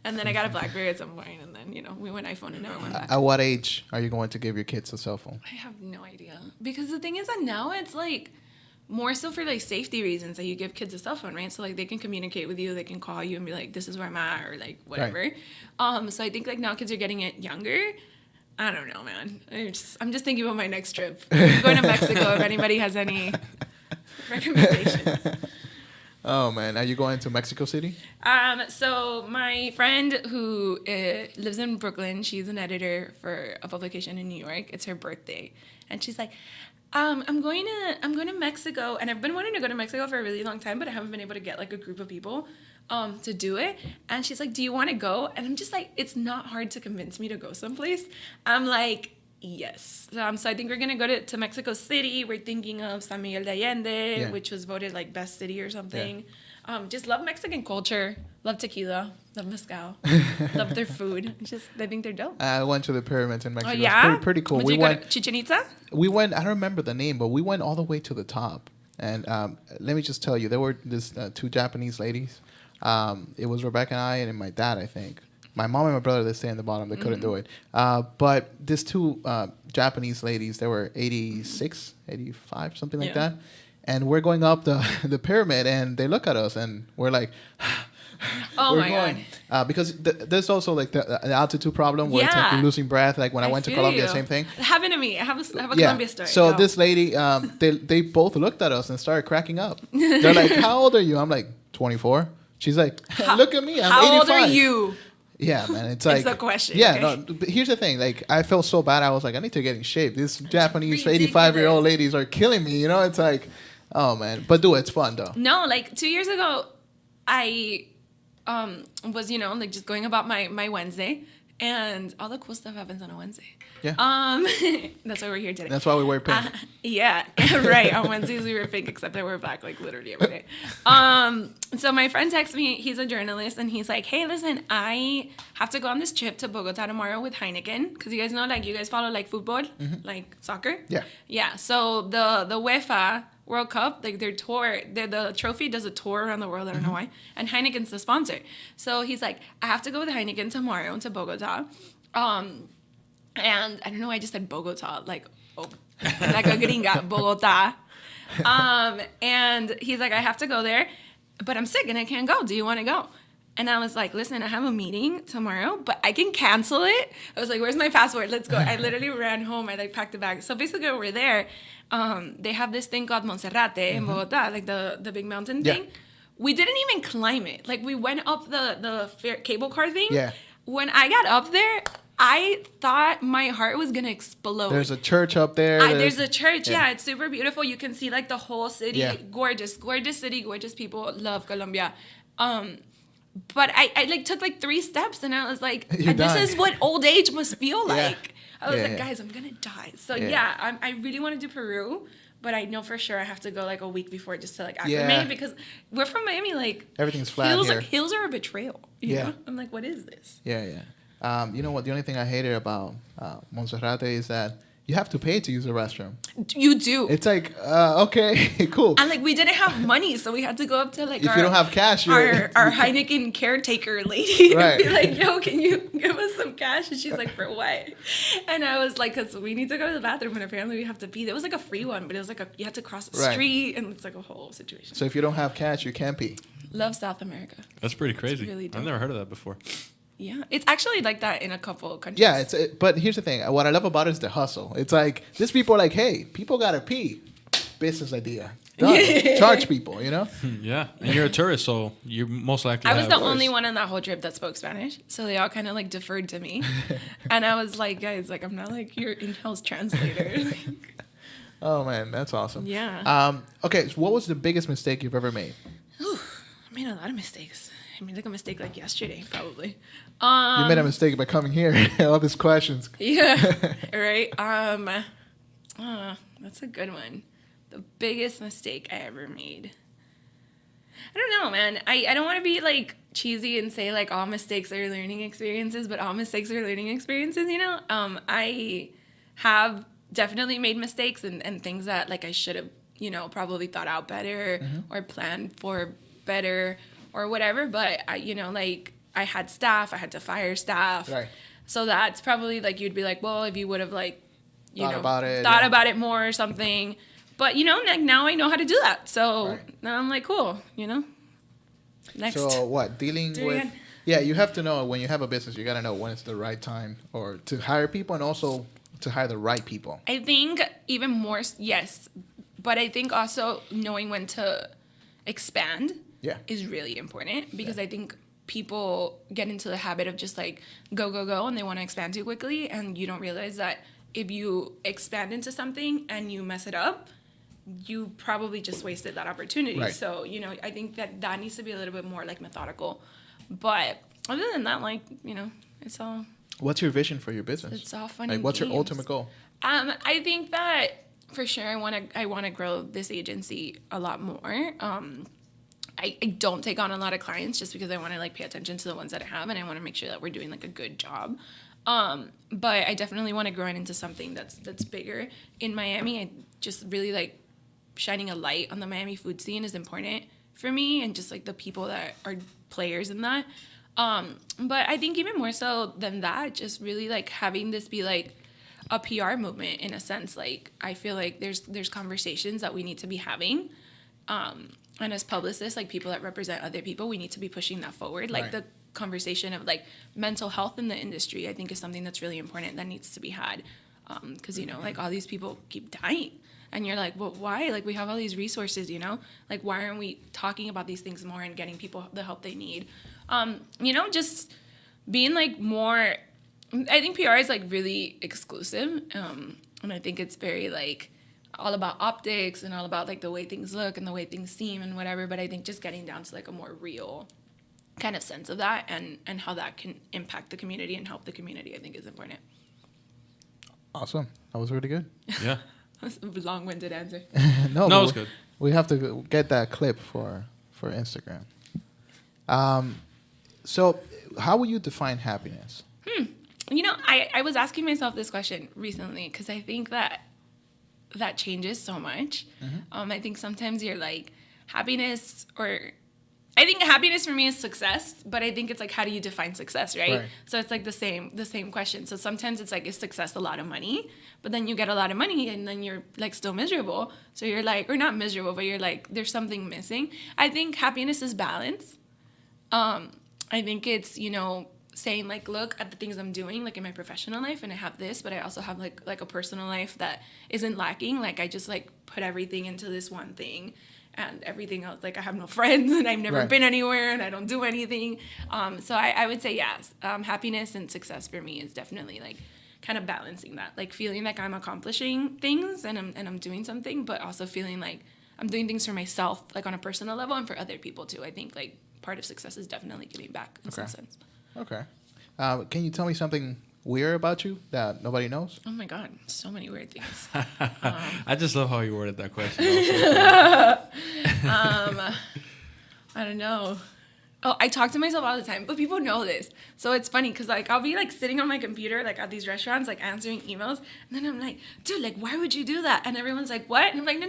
And then I got a BlackBerry at some point, and then, you know, we went iPhone and never went back. At what age are you going to give your kids a cell phone? I have no idea. Because the thing is that now it's like more so for like safety reasons that you give kids a cell phone, right? So like they can communicate with you, they can call you and be like, this is where I'm at, or like whatever. Right. So I think like now kids are getting it younger. I don't know, man. I'm just thinking about my next trip. I'm going to Mexico if anybody has any recommendations. Oh man, are you going to Mexico City? So my friend who lives in Brooklyn, she's an editor for a publication in New York. It's her birthday, and she's like, I'm going to Mexico, and I've been wanting to go to Mexico for a really long time, but I haven't been able to get like a group of people to do it. And she's like, do you want to go? And I'm just like, it's not hard to convince me to go someplace. I'm like, yes. So I think we're going to go to Mexico City. We're thinking of San Miguel de Allende, which was voted like best city or something. Yeah. Just love Mexican culture. Love tequila. Love mezcal. Love their food. I think they're dope. I went to the pyramids in Mexico. Oh, yeah? It's pretty cool. We went to Chichen Itza? We went, I don't remember the name, but we went all the way to the top. And let me just tell you, there were this two Japanese ladies. It was Rebecca and I and my dad, I think. My mom and my brother, they stay in the bottom. They couldn't do it. But these two Japanese ladies, they were 86, 85, something like that. And we're going up the pyramid, and they look at us, and we're like, oh my God. because there's also like the altitude problem where it's like you're losing breath. Like when I went to Colombia, same thing. It happened to me. I have a Colombia story. So this lady, they both looked at us and started cracking up. They're like, how old are you? I'm like, 24. She's like, look at me, I'm 85. How old are you? Yeah, man, it's like... It's the question. Yeah, okay? no, but here's the thing. Like, I felt so bad. I was like, I need to get in shape. These Japanese 85-year-old ladies are killing me. You know, it's like, oh, man. But do it. It's fun, though. No, like 2 years ago, I was, you know, like just going about my Wednesday. And all the cool stuff happens on a Wednesday. Yeah. That's why we're here today. That's why we wear pink. Yeah, right. On Wednesdays we wear pink, except I wear black like literally every day. So my friend texts me. He's a journalist, and he's like, "Hey, listen, I have to go on this trip to Bogota tomorrow with Heineken, because you guys know, like, you guys follow like football, like soccer. Yeah. Yeah. So the UEFA World Cup, like their tour, the trophy does a tour around the world. I don't know why. And Heineken's the sponsor. So he's like, I have to go with Heineken tomorrow to Bogota. And I don't know, I just said Bogota, like a gringa, Bogota. And he's like, I have to go there, but I'm sick and I can't go. Do you want to go? And I was like, listen, I have a meeting tomorrow, but I can cancel it. I was like, where's my passport? Let's go. I literally ran home. I like packed a bag. So basically when we're there, they have this thing called Monserrate in Bogota, like the big mountain thing. We didn't even climb it. Like, we went up the cable car thing. Yeah. When I got up there, I thought my heart was going to explode. There's a church up there. There's a church. Yeah, it's super beautiful. You can see, like, the whole city. Yeah. Gorgeous city, gorgeous people. Love Colombia. But I like took like 3 steps, and I was like, this is what old age must feel like. I was like, guys, I'm going to die. So I really want to do Peru, but I know for sure I have to go like a week before just to like acclimate, because we're from Miami, like everything's flat here. Hills are a betrayal. You know? I'm like, what is this? Yeah. You know what? The only thing I hated about Monserrate is that you have to pay to use the restroom. You do. It's like, okay, cool. And like, we didn't have money, so we had to go up to like if you don't have cash, our Heineken caretaker lady, right. and be like, yo, can you give us some cash? And she's like, for what? And I was like, because we need to go to the bathroom, and apparently we have to pee. There was like a free one, but it was like you had to cross the street, and it's like a whole situation. So if you don't have cash, you can't pee. Love South America. That's pretty crazy. Really dope. I've never heard of that before. Yeah, it's actually like that in a couple of countries. Yeah, but here's the thing. What I love about it is the hustle. It's like, these people are like, hey, people gotta pee. Business idea. Done. Charge people, you know? Yeah, and you're a tourist, so you most likely. I was have- the only one on that whole trip that spoke Spanish, so they all kind of like deferred to me, and I was like, guys, like I'm not like your in-house translator. Oh man, that's awesome. Yeah. Okay, so what was the biggest mistake you've ever made? I made a lot of mistakes. I made like a mistake like yesterday, probably. You made a mistake by coming here. All these questions. Yeah. Right. That's a good one. The biggest mistake I ever made. I don't know, man. I don't want to be like cheesy and say like all mistakes are learning experiences, but all mistakes are learning experiences, you know? I have definitely made mistakes and things that like I should have, you know, probably thought out better or planned for better or whatever. But I, you know, like I had staff, I had to fire staff. Right. So that's probably like, you'd be like, well, if you would have like, you Thought know, about about it more or something. But, you know, like now I know how to do that. So Right. now I'm like, cool, you know? Next. So what? Dealing Do it with... again. Yeah, you have to know when you have a business, you got to know when it's the right time or to hire people and also to hire the right people. I think even more, yes. But I think also knowing when to expand is really important because I think people get into the habit of just like go, and they want to expand too quickly. And you don't realize that if you expand into something and you mess it up, you probably just wasted that opportunity. Right. So, you know, I think that needs to be a little bit more like methodical. But other than that, like, you know, it's all... What's your vision for your business? It's all funny. Like, what's your ultimate goal? I think that for sure I want to grow this agency a lot more. I don't take on a lot of clients just because I want to like pay attention to the ones that I have and I want to make sure that we're doing like a good job. But I definitely want to grow it into something that's bigger in Miami. I just really like shining a light on the Miami food scene is important for me and just like the people that are players in that. But I think even more so than that, just really like having this be like a PR movement in a sense. Like I feel like there's conversations that we need to be having. And as publicists, like people that represent other people, we need to be pushing that forward. Like the conversation of like mental health in the industry, I think is something that's really important that needs to be had. Because, you know, like all these people keep dying. And you're like, well, why? Like we have all these resources, you know? Like why aren't we talking about these things more and getting people the help they need? You know, just being like more, I think PR is like really exclusive. And I think it's very like all about optics and all about like the way things look and the way things seem and whatever. But I think just getting down to like a more real kind of sense of that and how that can impact the community and help the community, I think is important. Awesome. That was really good. Yeah. That's a long-winded answer. No, it was good. We have to get that clip for Instagram. So how would you define happiness? You know, I was asking myself this question recently because I think that changes so much. I think sometimes you're like happiness I think happiness for me is success, but I think it's like, how do you define success, right? So it's like the same question. So sometimes it's like, is success a lot of money? But then you get a lot of money and then you're like still miserable. So you're like, or not miserable, but you're like, there's something missing. I think happiness is balance. I think it's, you know, saying like, look at the things I'm doing, like in my professional life, and I have this, but I also have like a personal life that isn't lacking. Like I just like put everything into this one thing. And everything else, like I have no friends and I've never been anywhere and I don't do anything. So I would say yes, happiness and success for me is definitely like kind of balancing that, like feeling like I'm accomplishing things and I'm doing something, but also feeling like I'm doing things for myself, like on a personal level and for other people too. I think like part of success is definitely giving back in some sense. Okay. Can you tell me something weird about you that nobody knows? Oh my God, so many weird things. I just love how you worded that question. I don't know. Oh, I talk to myself all the time, but people know this. So it's funny because like I'll be like sitting on my computer like at these restaurants like answering emails, and then I'm like, dude, like why would you do that? And everyone's like, what? And I'm like, no,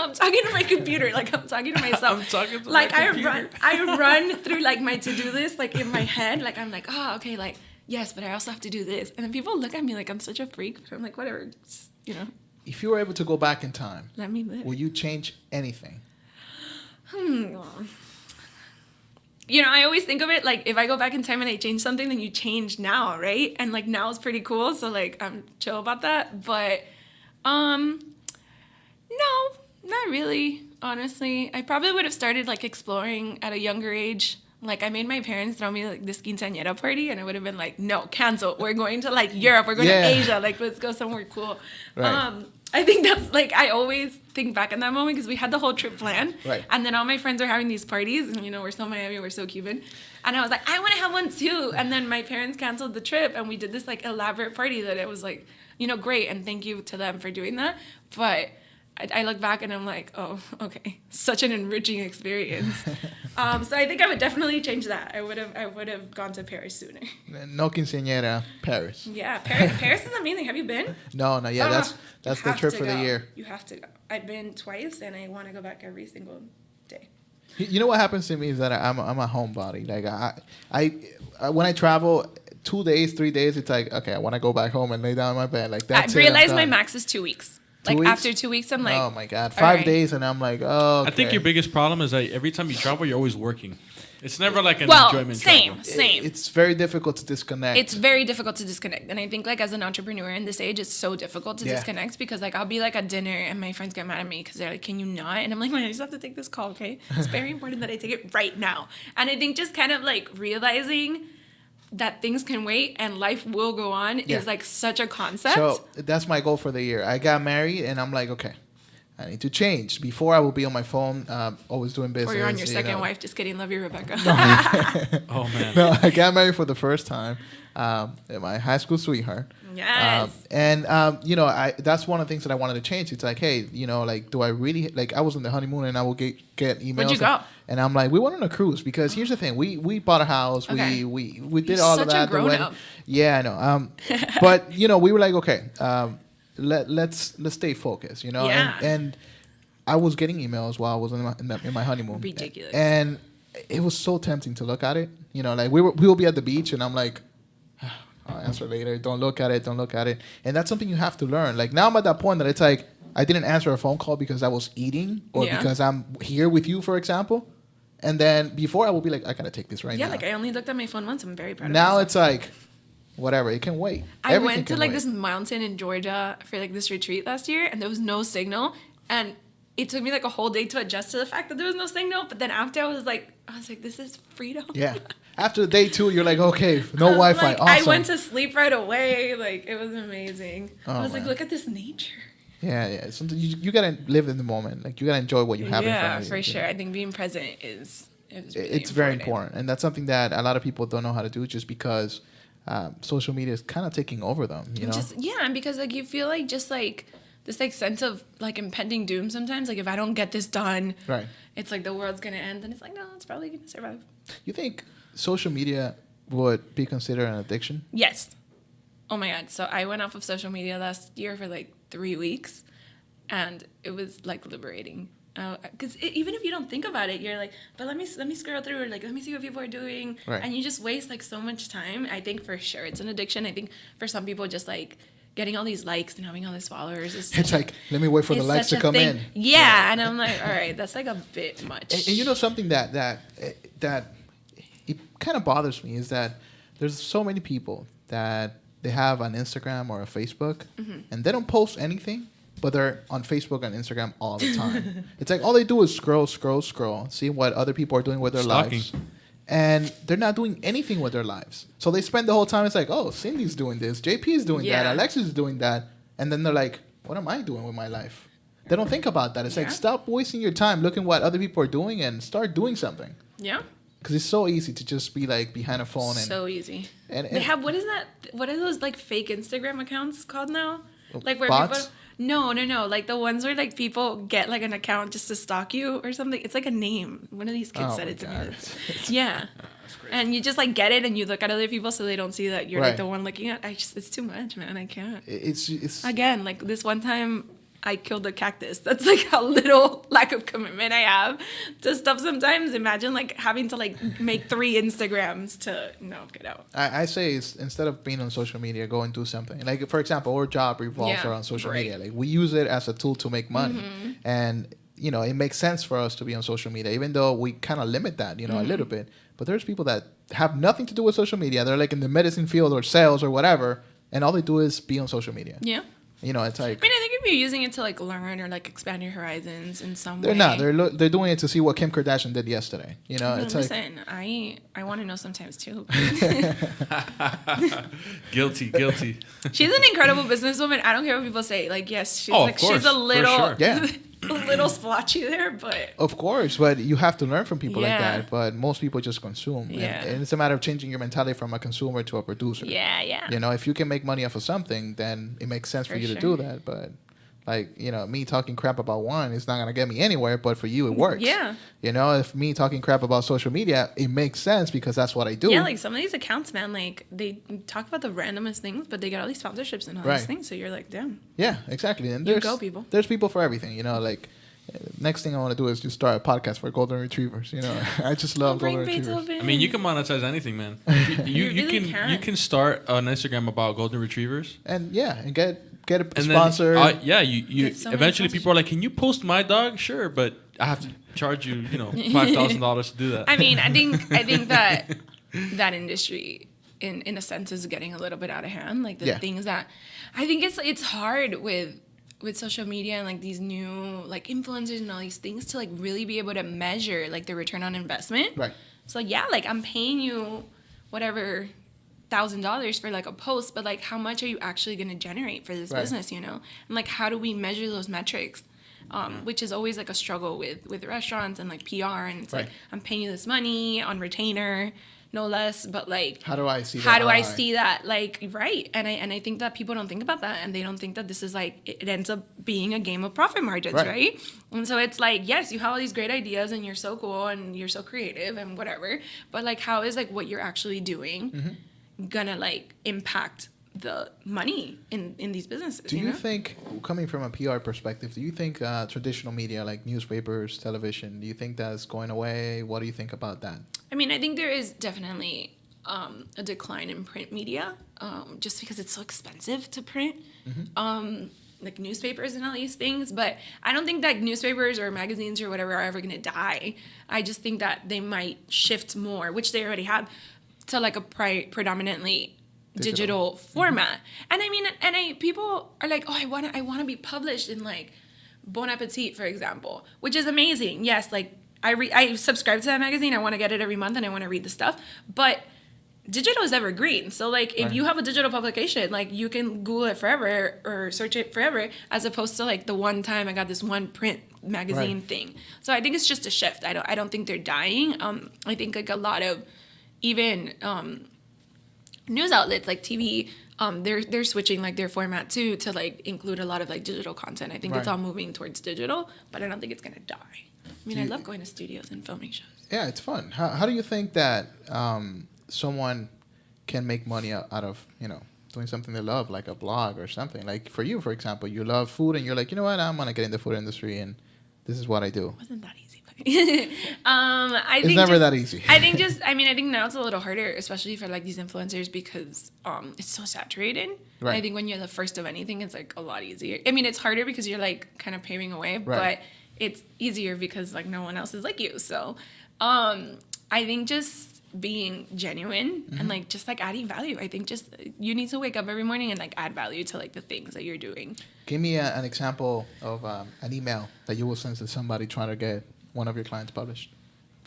I'm talking to my computer. Like I'm talking to myself. I'm talking to like my computer. I run through like my to-do list like in my head. Like I'm like, oh, okay, like yes, but I also have to do this. And then people look at me like I'm such a freak. I'm like, whatever, just, you know. If you were able to go back in time, Let me live. will you change anything? You know, I always think of it like if I go back in time and I change something, then you change now, right? And like now is pretty cool, so like I'm chill about that. But no, not really. honestly. I probably would have started like exploring at a younger age. Like I made my parents throw me like this quinceañera party, and I would have been like, no, cancel. We're going to like Europe. We're going to Asia. Like let's go somewhere cool. Right. I think that's like I always think back in that moment because we had the whole trip planned, right? And then all my friends are having these parties, and we're so Miami, we're so Cuban, and I was like, I want to have one too. And then my parents canceled the trip, and we did this like elaborate party that it was like great, and thank you to them for doing that, but. I look back and I'm like, oh, okay, such an enriching experience. So I think I would definitely change that. I would have gone to Paris sooner. No quinceañera, Paris. Yeah, Paris is amazing. Have you been? No, that's the trip for the year. You have to go. I've been twice, and I want to go back every single day. You know what happens to me is that I'm a homebody. Like I when I travel 2 days, 3 days, it's like, okay, I want to go back home and lay down in my bed. Like that's I realized my max is 2 weeks. Like after 2 weeks, I'm like, oh my God, 5 days, and I'm like, oh. Okay. I think your biggest problem is that every time you travel, you're always working. It's never like an enjoyment. Same. It's very difficult to disconnect. It's very difficult to disconnect, and I think like as an entrepreneur in this age, it's so difficult to disconnect because like I'll be like at dinner and my friends get mad at me because they're like, "Can you not?" And I'm like, "I just have to take this call, okay? It's very important that I take it right now." And I think just kind of like realizing that things can wait and life will go on is like such a concept. So that's my goal for the year. I got married and I'm like, okay, I need to change. Before I will be on my phone, always doing business. Or you're on your second wife. Just kidding. Love you, Rebecca. Oh, man. No, I got married for the first time. My high school sweetheart. Yes. That's one of the things that I wanted to change. It's like, hey, like, do I really, like, I was on the honeymoon and I will get emails. Where'd you go? And I'm like, we went on a cruise because here's the thing. We bought a house. Okay. We did all of that. Such a grown-up. Yeah, I know. But, we were like, okay, let's stay focused, Yeah. And I was getting emails while I was in my honeymoon. Ridiculous. And it was so tempting to look at it. Like we will be at the beach and I'm like, I'll answer later. Don't look at it. And that's something you have to learn. Like now I'm at that point that it's like, I didn't answer a phone call because I was eating or because I'm here with you, for example. And then before I will be like, I got to take this right now. Yeah, like I only looked at my phone once. I'm very proud of now myself. It's like, whatever, it can wait. I went to like this mountain in Georgia for like this retreat last year and there was no signal. And it took me like a whole day to adjust to the fact that there was no signal. But then after I was like, this is freedom. Yeah. After day 2, you're like, okay, no Wi-Fi. Like, awesome. I went to sleep right away. Like, it was amazing. I was like, look at this nature. Yeah. Something you gotta live in the moment. Like you gotta enjoy what you have in front of you. Yeah, for sure. I think being present is really it's very important, and that's something that a lot of people don't know how to do, just because social media is kind of taking over them. And because like you feel like just like this like sense of like impending doom sometimes. Like if I don't get this done, right, it's like the world's gonna end, and it's like no, it's probably gonna survive. You think social media would be considered an addiction? Yes. Oh my God. So I went off of social media last year for like 3 weeks and it was like liberating. Because even if you don't think about it, you're like, but let me scroll through or like, let me see what people are doing. Right. And you just waste like so much time. I think for sure it's an addiction. I think for some people just like getting all these likes and having all these followers is it's like, let me wait for the likes to come in. Yeah. And I'm like, all right, that's like a bit much. And something that it kind of bothers me is that there's so many people that they have an Instagram or a Facebook and they don't post anything, but they're on Facebook and Instagram all the time. It's like all they do is scroll, see what other people are doing with their lives. And they're not doing anything with their lives. So they spend the whole time, it's like, oh, Cindy's doing this, JP is doing that, Alexis is doing that. And then they're like, what am I doing with my life? They don't think about that. It's like, stop wasting your time looking what other people are doing and start doing something. Yeah. Because it's so easy to just be like behind a phone. So easy. And they have, what are those like fake Instagram accounts called now? Like where bots? people... No. Like the ones where like people get like an account just to stalk you or something. It's like a name. One of these kids said it to me. Yeah. And you just like get it and you look at other people so they don't see that you're like the one looking at. It's too much, man. I can't. It's again, like this one time I killed a cactus. That's like a little lack of commitment I have to stuff sometimes. Imagine like having to like make 3 Instagrams to get out. I say instead of being on social media, go and do something. Like for example, our job revolves around social media. Like we use it as a tool to make money, and it makes sense for us to be on social media, even though we kind of limit that a little bit. But there's people that have nothing to do with social media. They're like in the medicine field or sales or whatever, and all they do is be on social media. Yeah. You know, it's like I mean, I think if you're using it to like learn or like expand your horizons in some way. they're not. They're doing it to see what Kim Kardashian did yesterday. You know, it's listen, I want to know sometimes too. Guilty. She's an incredible businesswoman. I don't care what people say. Like, yes, she's Of course, she's a little for sure. Yeah. a little splotchy there, but Of course, but you have to learn from people like Yeah. that. But most people just consume. Yeah. And it's a matter of changing your mentality from a consumer to a producer. yeah. You know, if you can make money off of something, then it makes sense for For you to sure. do that. But like, you know, me talking crap about wine is not gonna get me anywhere. But for you, it works. Yeah. You know, if me talking crap about social media, it makes sense because that's what I do. Yeah, like some of these accounts, man, like they talk about the randomest things, but they get all these sponsorships and all Right. these things. So you're like, damn. Yeah, exactly. And You there's go, people. There's people for everything. You know, like. Next thing I want to do is just start a podcast for golden retrievers. You know, I just love Bring golden retrievers. Beethoven. I mean, you can monetize anything, man. You really can. you can start an Instagram about golden retrievers. And yeah, and get a And sponsor. then, yeah, you Get so many eventually people are like, can you post my dog? Sure, but I have to charge you, $5,000 to do that. I mean, I think that industry in a sense is getting a little bit out of hand. Like the Yeah. things that I think it's hard with social media and like these new like influencers and all these things to like really be able to measure like the return on investment. Right. So yeah, like I'm paying you whatever $1,000 for like a post, but like how much are you actually going to generate for this Right. business, you know? And like how do we measure those metrics? Which is always like a struggle with restaurants and like PR, and it's Right. like I'm paying you this money on retainer, no less, but like How do I see that? how do I ROI? see that? Like, right. And I think that people don't think about that, and they don't think that this is like it ends up being a game of profit margins, Right. right? And so it's like, yes, you have all these great ideas and you're so cool and you're so creative and whatever, but like how is like what you're actually doing Mm-hmm. gonna like impact the money in these businesses? Do you know? think, coming from a PR perspective, do you think traditional media like newspapers, television, do you think that's going away? What do you think about that? I mean, I think there is definitely a decline in print media, just because it's so expensive to print, like newspapers and all these things. But I don't think that newspapers or magazines or whatever are ever going to die. I just think that they might shift more, which they already have, to like a predominantly digital format. And I mean, people are like, oh, I want to be published in like Bon Appetit, for example, which is amazing. Yes, like I subscribe to that magazine. I want to get it every month and I want to read the stuff. But digital is evergreen. So like if Right. you have a digital publication, like you can Google it forever or search it forever, as opposed to like the one time I got this one print magazine Right. thing. So I think it's just a shift. I don't think they're dying. I think like a lot of even news outlets like TV, they're switching like their format too to like include a lot of like digital content. I think it's Right. all moving towards digital, but I don't think it's gonna die. I mean, I love going to studios and filming shows. Yeah, it's fun. How do you think that someone can make money out of, doing something they love, like a blog or something? Like for you, for example, you love food and you're like, you know what, I'm going to get in the food industry and this is what I do. It wasn't that easy, but I It's think never just- that easy. I think now it's a little harder, especially for like these influencers, because it's so saturated. Right. And I think when you're the first of anything, it's like a lot easier. I mean, it's harder because you're like kind of paving a way, Right. but it's easier because like no one else is like you. So I think just being genuine and like just like adding value. I think just you need to wake up every morning and like add value to like the things that you're doing. Give me an example of an email that you will send to somebody trying to get one of your clients published.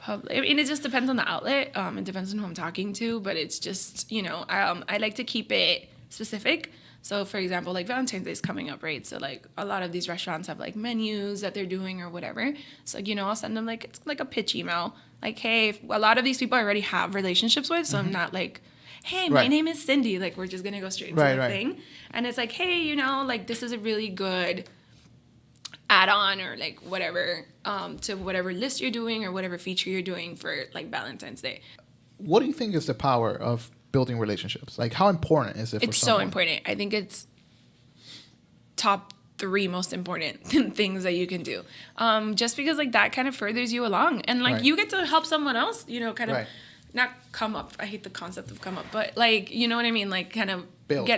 I mean, it just depends on the outlet. It depends on who I'm talking to, but it's just, I like to keep it specific. So, for example, like Valentine's Day is coming up, right? So, like, a lot of these restaurants have, like, menus that they're doing or whatever. So, I'll send them, like, it's like a pitch email. Like, hey, a lot of these people I already have relationships with, so I'm not like, hey, my Right. name is Cindy. Like, we're just going to go straight into Right, the right. thing. And it's like, hey, like, this is a really good add-on or like whatever to whatever list you're doing or whatever feature you're doing for like Valentine's Day. What do you think is the power of building relationships? Like, how important is it for It's so someone? important. I think it's top 3 most important things that you can do. Just because like that kind of furthers you along, and like Right. you get to help someone else, kind of Right. not come up. I hate the concept of come up, but like, you know what I mean? Like kind of build.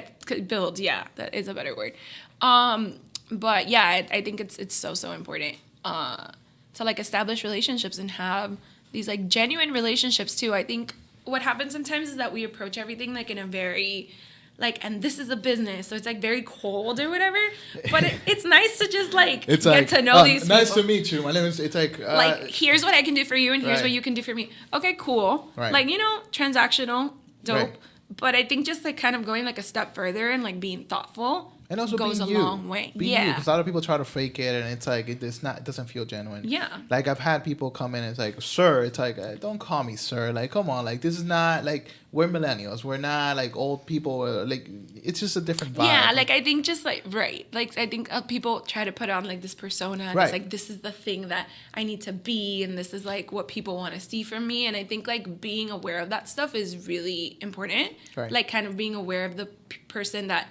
Yeah, that is a better word. But yeah, I think it's so important to like establish relationships and have these like genuine relationships too. I think what happens sometimes is that we approach everything like in a very like, and this is a business, so it's like very cold or whatever. But it's nice to just like It's get like, to know these nice people. to meet you. My name is. It's like Here's what I can do for you, and here's Right. what you can do for me. Okay, cool. Right. Like, transactional, dope. Right. But I think just like kind of going like a step further and like being thoughtful and also goes being a you. long way. Being Yeah. because a lot of people try to fake it, and it's like it doesn't feel genuine. Yeah. Like I've had people come in and it's like, sir. It's like, don't call me sir. Like, come on. Like, this is not like we're millennials. We're not like old people. Like, it's just a different vibe. Yeah, like I think just like right, like I think people try to put on like this persona, and Right. it's like this is the thing that I need to be, and this is like what people want to see from me, and I think like being aware of that stuff is really important. Right. Like kind of being aware of the person that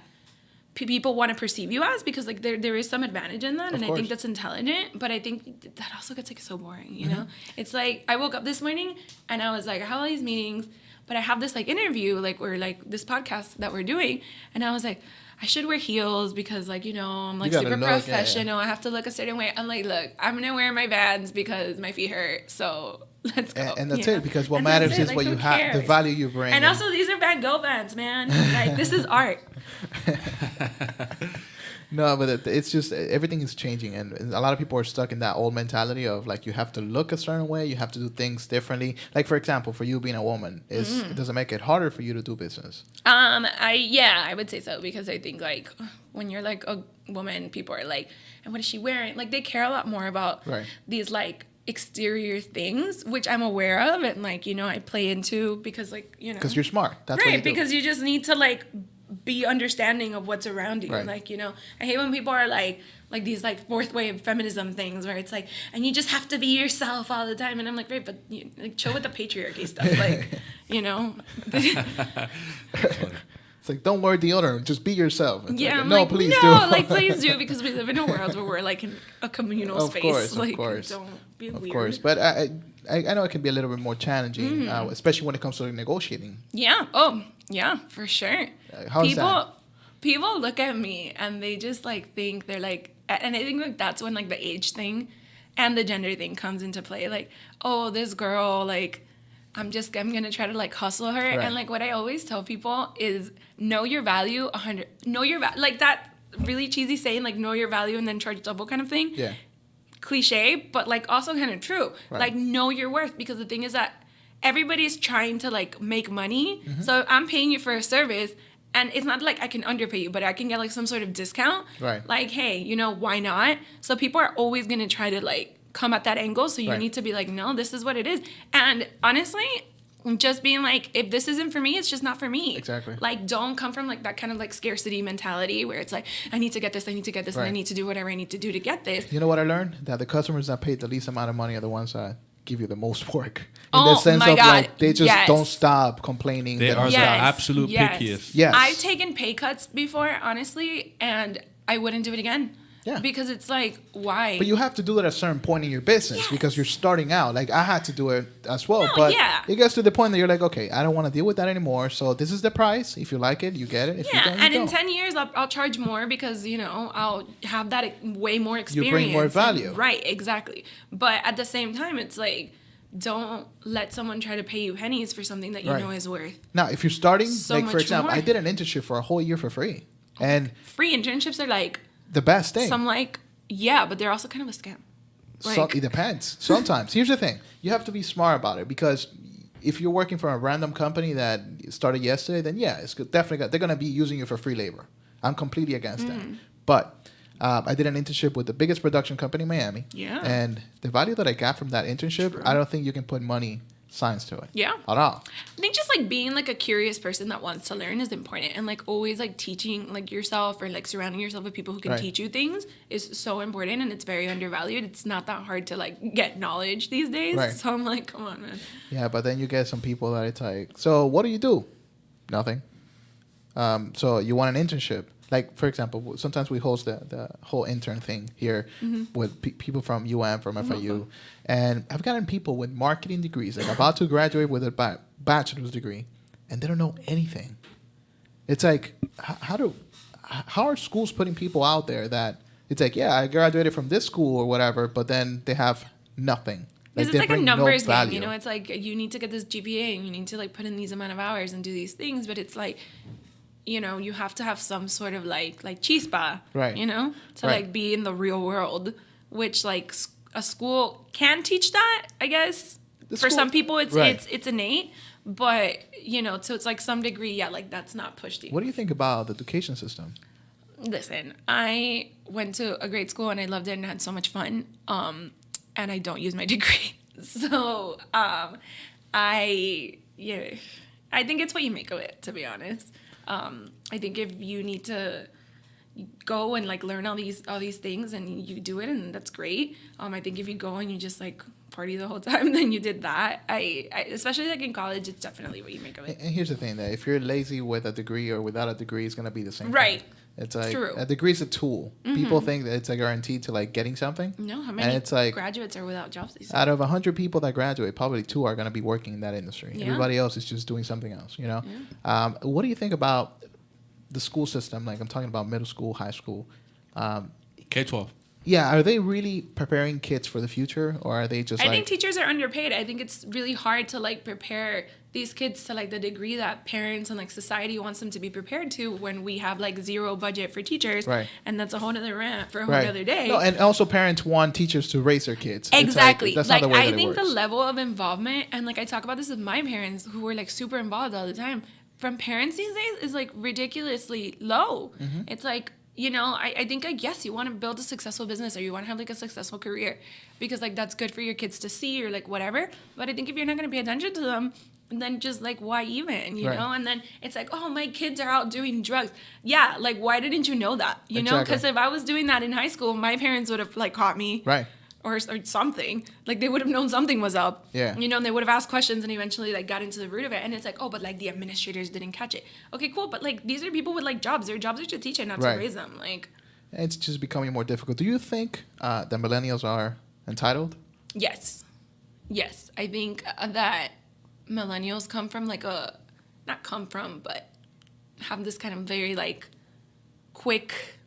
people want to perceive you as, because like there is some advantage in that, Of and course. I think that's intelligent, but I think that also gets like so boring, you know? It's like I woke up this morning and I was like, I have all these meetings, but I have this like interview, like we're like this podcast that we're doing, and I was like, I should wear heels because like, I'm like You gotta super look, yeah, yeah. professional. I have to look a certain way. I'm like, look, I'm gonna wear my Vans because my feet hurt, so let's go. And that's you it, know? because what And that's matters it, is like, what who you have, the cares? value you bring. And also, these are Van Gogh Vans, man. Like, this is art. No, but it's just everything is changing, and a lot of people are stuck in that old mentality of like you have to look a certain way, you have to do things differently. Like for example, for you being a woman, it doesn't make it harder for you to do business. I would say so, because I think like when you're like a woman, people are like, and what is she wearing? Like they care a lot more about Right. these like exterior things, which I'm aware of, and like I play into because like Because you're smart. That's what you right, do. because you just need to like be understanding of what's around you. Right. Like, I hate when people are like these like fourth wave feminism things where it's like, and you just have to be yourself all the time. And I'm like, right, but like chill with the patriarchy stuff. Like, It's like, don't wear deodorant, just be yourself. It's yeah, like, I'm no, like, please no, do. like please do, because we live in a world where we're like in a communal Of space. course, of like, course. don't be Of weird. course, but I know it can be a little bit more challenging, especially when it comes to negotiating. Yeah. Oh, yeah, for sure. How's that? People look at me and they just like think they're like, and I think like that's when like the age thing and the gender thing comes into play. Like, oh, this girl, like, I'm gonna try to like hustle her. Right. And like what I always tell people is know your value, like that really cheesy saying, like know your value and then charge double kind of thing. Yeah. Cliche, but like also kind of true. Right. Like know your worth, because the thing is that everybody's trying to like make money. Mm-hmm. So I'm paying you for a service, and it's not like I can underpay you, but I can get like some sort of discount. Right. Like, hey, why not? So people are always gonna try to like come at that angle. So you Right. need to be like, no, this is what it is. And honestly, just being like, if this isn't for me, it's just not for me. Exactly. Like, don't come from like that kind of like scarcity mentality where it's like, I need to get this, and I Right. need to do whatever I need to do to get this. You know what I learned? That the customers that paid the least amount of money are the ones that give you the most work. In Oh, the sense my of God. like they just Yes. don't stop complaining. They don't are the stop. absolute pickiest. Yes. I've taken pay cuts before, honestly, and I wouldn't do it again. Yeah. Because it's like, why? But you have to do it at a certain point in your business Yes. because you're starting out. Like I had to do it as well. No, but yeah. it gets to the point that you're like, okay, I don't want to deal with that anymore. So this is the price. If you like it, you get it. If yeah, you don't, you and in don't. 10 years, I'll charge more because, I'll have that way more experience. bring more value. Right, exactly. But at the same time, it's like, don't let someone try to pay you pennies for something that you Right. know is worth. Now, if you're starting, So like for much example, more. I did an internship for a whole year for free. And Free internships are like, the best thing. some like, yeah, but they're also kind of a scam. So Like, it depends. Sometimes. Here's the thing. You have to be smart about it because if you're working for a random company that started yesterday, then yeah, it's definitely they're going to be using you for free labor. I'm completely against that. But I did an internship with the biggest production company in Miami. Yeah. And the value that I got from that internship, True. I don't think you can put money signs to it. Yeah. At all. I think just like being like a curious person that wants to learn is important, and like always like teaching like yourself or like surrounding yourself with people who can Right. teach you things is so important, and it's very undervalued. It's not that hard to like get knowledge these days. Right. So I'm like, come on, man. Yeah, but then you get some people that it's like, so what do? Nothing. So you want an internship. Like, for example, sometimes we host the whole intern thing here with people from UM, from FIU. And I've gotten people with marketing degrees, like about to graduate with a bachelor's degree, and they don't know anything. It's like, how are schools putting people out there that it's like, yeah, I graduated from this school or whatever, but then they have nothing. Because they it's like a bring no numbers game, value. It's like you need to get this GPA and you need to like put in these amount of hours and do these things, but it's like, you know, you have to have some sort of like chispa, right? You know, to like be in the real world, which like a school can teach that, I guess. For some people, it's innate, but you know, so it's like some degree, yeah, like that's not pushed. What do you think about the education system? Listen, I went to a great school and I loved it and had so much fun. And I don't use my degree, so I think it's what you make of it, to be honest. I think if you need to go and like learn all these things and you do it, and that's great. I think if you go and you just like party the whole time, then you did that. I especially like in college, it's definitely what you make of it. And here's the thing, that if you're lazy with a degree or without a degree, it's gonna be the same. Right. Thing. It's like True. A degree is a tool. People think that it's a guarantee to like getting something. No, how many and it's like, graduates are without jobs these days? Out of 100 people that graduate, probably 2 are gonna be working in that industry. Yeah. Everybody else is just doing something else. You know. Yeah. What do you think about the school system? Like I'm talking about middle school, high school. K-12. Yeah, are they really preparing kids for the future, or are they just? I think teachers are underpaid. I think it's really hard to like prepare these kids to like the degree that parents and like society wants them to be prepared to when we have like zero budget for teachers. Right. And that's a whole other rant for a whole other day. No, and also parents want teachers to raise their kids. Exactly. That's not the way I that think it the works. level of involvement, and like I talk about this with my parents who were like super involved all the time, from parents these days is like ridiculously low. Mm-hmm. It's like, you know, I think like, yes, you want to build a successful business or you want to have like a successful career because like that's good for your kids to see or like whatever. But I think if you're not going to pay attention to them, then just like, why even, you know? And then it's like, oh, my kids are out doing drugs. Yeah, like, why didn't you know that? You know? Because if I was doing that in high school, my parents would have like caught me. Right. Or something. Like, they would have known something was up. Yeah. You know, and they would have asked questions and eventually, like, got into the root of it. And it's like, oh, but, like, the administrators didn't catch it. Okay, cool. But, like, these are people with, like, jobs. Their jobs are to teach and not to raise them. Like, it's just becoming more difficult. Do you think that millennials are entitled? Yes. Yes. I think that millennials come from, like, not come from, but have this kind of very, like, quick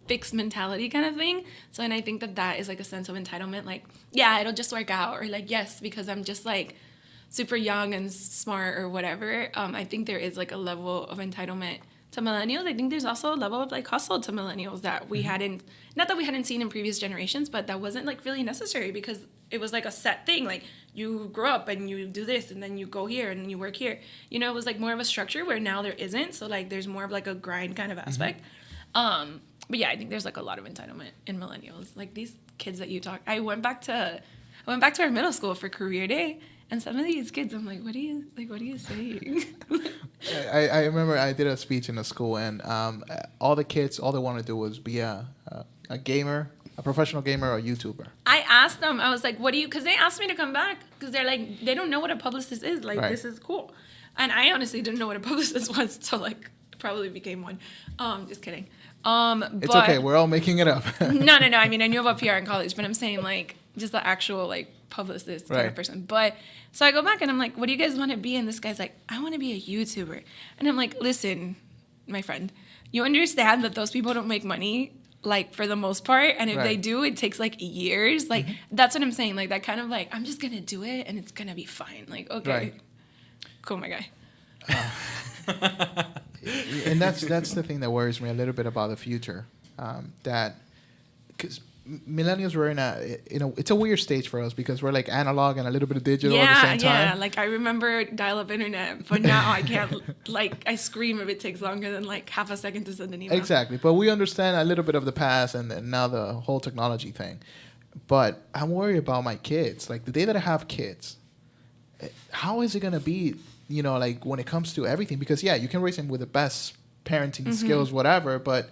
fixed mentality kind of thing. So, and I think that is like a sense of entitlement, like, yeah, it'll just work out, or like, yes, because I'm just like super young and smart or whatever. I think there is like a level of entitlement to millennials. I think there's also a level of like hustle to millennials that we hadn't, not that we hadn't seen in previous generations, but that wasn't like really necessary because it was like a set thing. Like you grow up and you do this and then you go here and you work here. You know, it was like more of a structure where now there isn't. So like there's more of like a grind kind of aspect. But yeah, I think there's like a lot of entitlement in millennials. Like these kids that you talk, I went back to our middle school for career day, and some of these kids, I'm like, what are you saying? I remember I did a speech in a school, and all the kids, all they wanted to do was be a gamer, a professional gamer, or a YouTuber. I asked them, I was like, what do you? Because they asked me to come back because they're like, they don't know what a publicist is. Like this is cool, and I honestly didn't know what a publicist was until like probably became one. Just kidding. It's okay. We're all making it up. No. I mean, I knew about PR in college, but I'm saying like just the actual like publicist kind of person. But so I go back and I'm like, what do you guys want to be? And this guy's like, I want to be a YouTuber. And I'm like, listen, my friend, you understand that those people don't make money like for the most part. And if they do, it takes like years. Like that's what I'm saying. Like that kind of like, I'm just going to do it and it's going to be fine. Like, okay, cool, my guy. And that's the thing that worries me a little bit about the future. That because millennials were in a it's a weird stage for us because we're like analog and a little bit of digital at the same time. Yeah, like I remember dial-up internet, but now I can't. Like I scream if it takes longer than like half a second to send an email. Exactly, but we understand a little bit of the past and now the whole technology thing. But I'm worried about my kids. Like the day that I have kids, how is it gonna be? You know, like when it comes to everything, because you can raise them with the best parenting skills, whatever, but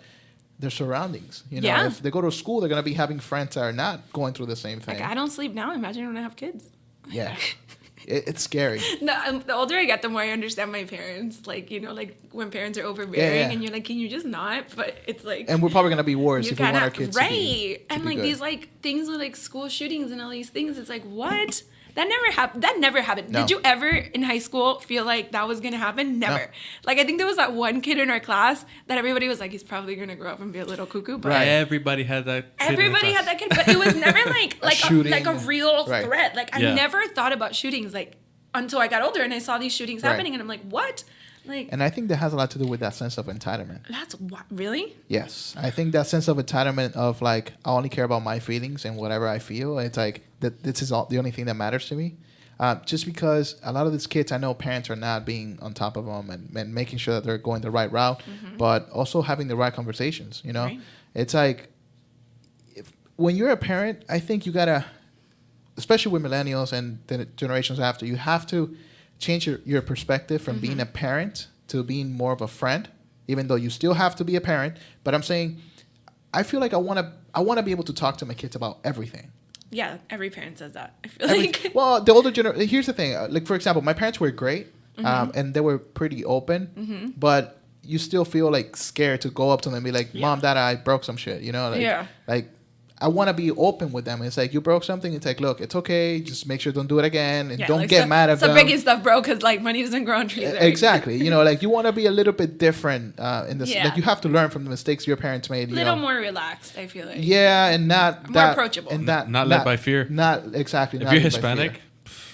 their surroundings, you know, if they go to school, they're going to be having friends that are not going through the same thing. Like I don't sleep now. Imagine when I have kids. Yeah. It's scary. No, the older I get, the more I understand my parents. Like, you know, like when parents are overbearing and you're like, can you just not? But it's like. And we're probably going to be worse if we want our kids to be and like good. These like things with like school shootings and all these things. It's like, what? That never happened. No. Did you ever in high school feel like that was going to happen? Never. No. Like, I think there was that one kid in our class that everybody was like, he's probably going to grow up and be a little cuckoo. But Everybody had that kid. Everybody had that kid. But it was never like a real threat. Like, I never thought about shootings like until I got older and I saw these shootings happening. And I'm like, what? Like, and I think that has a lot to do with that sense of entitlement. That's what, really? Yes, I think that sense of entitlement of like I only care about my feelings and whatever I feel. It's like that. This is all the only thing that matters to me. Just because a lot of these kids, I know parents are not being on top of them and making sure that they're going the right route, but also having the right conversations. You know, it's like when you're a parent, I think you gotta, especially with millennials and the generations after, you have to change your perspective from being a parent to being more of a friend, even though you still have to be a parent. But I'm saying, I feel like I want to be able to talk to my kids about everything. Yeah, every parent says that. I feel like. Well, the older generation. Here's the thing. Like for example, my parents were great, and they were pretty open. But you still feel like scared to go up to them and be like, "Mom, Dad, I broke some shit." You know, like I want to be open with them. It's like you broke something. It's like, look, it's okay. Just make sure don't do it again, and don't get mad at them. Some biggie stuff, bro, because like money doesn't grow on trees. Right? Exactly. You know, like you want to be a little bit different in this. Like you have to learn from the mistakes your parents made. A little more relaxed, I feel like. Yeah, and not more approachable, and not led by fear. Not exactly. If you're Hispanic.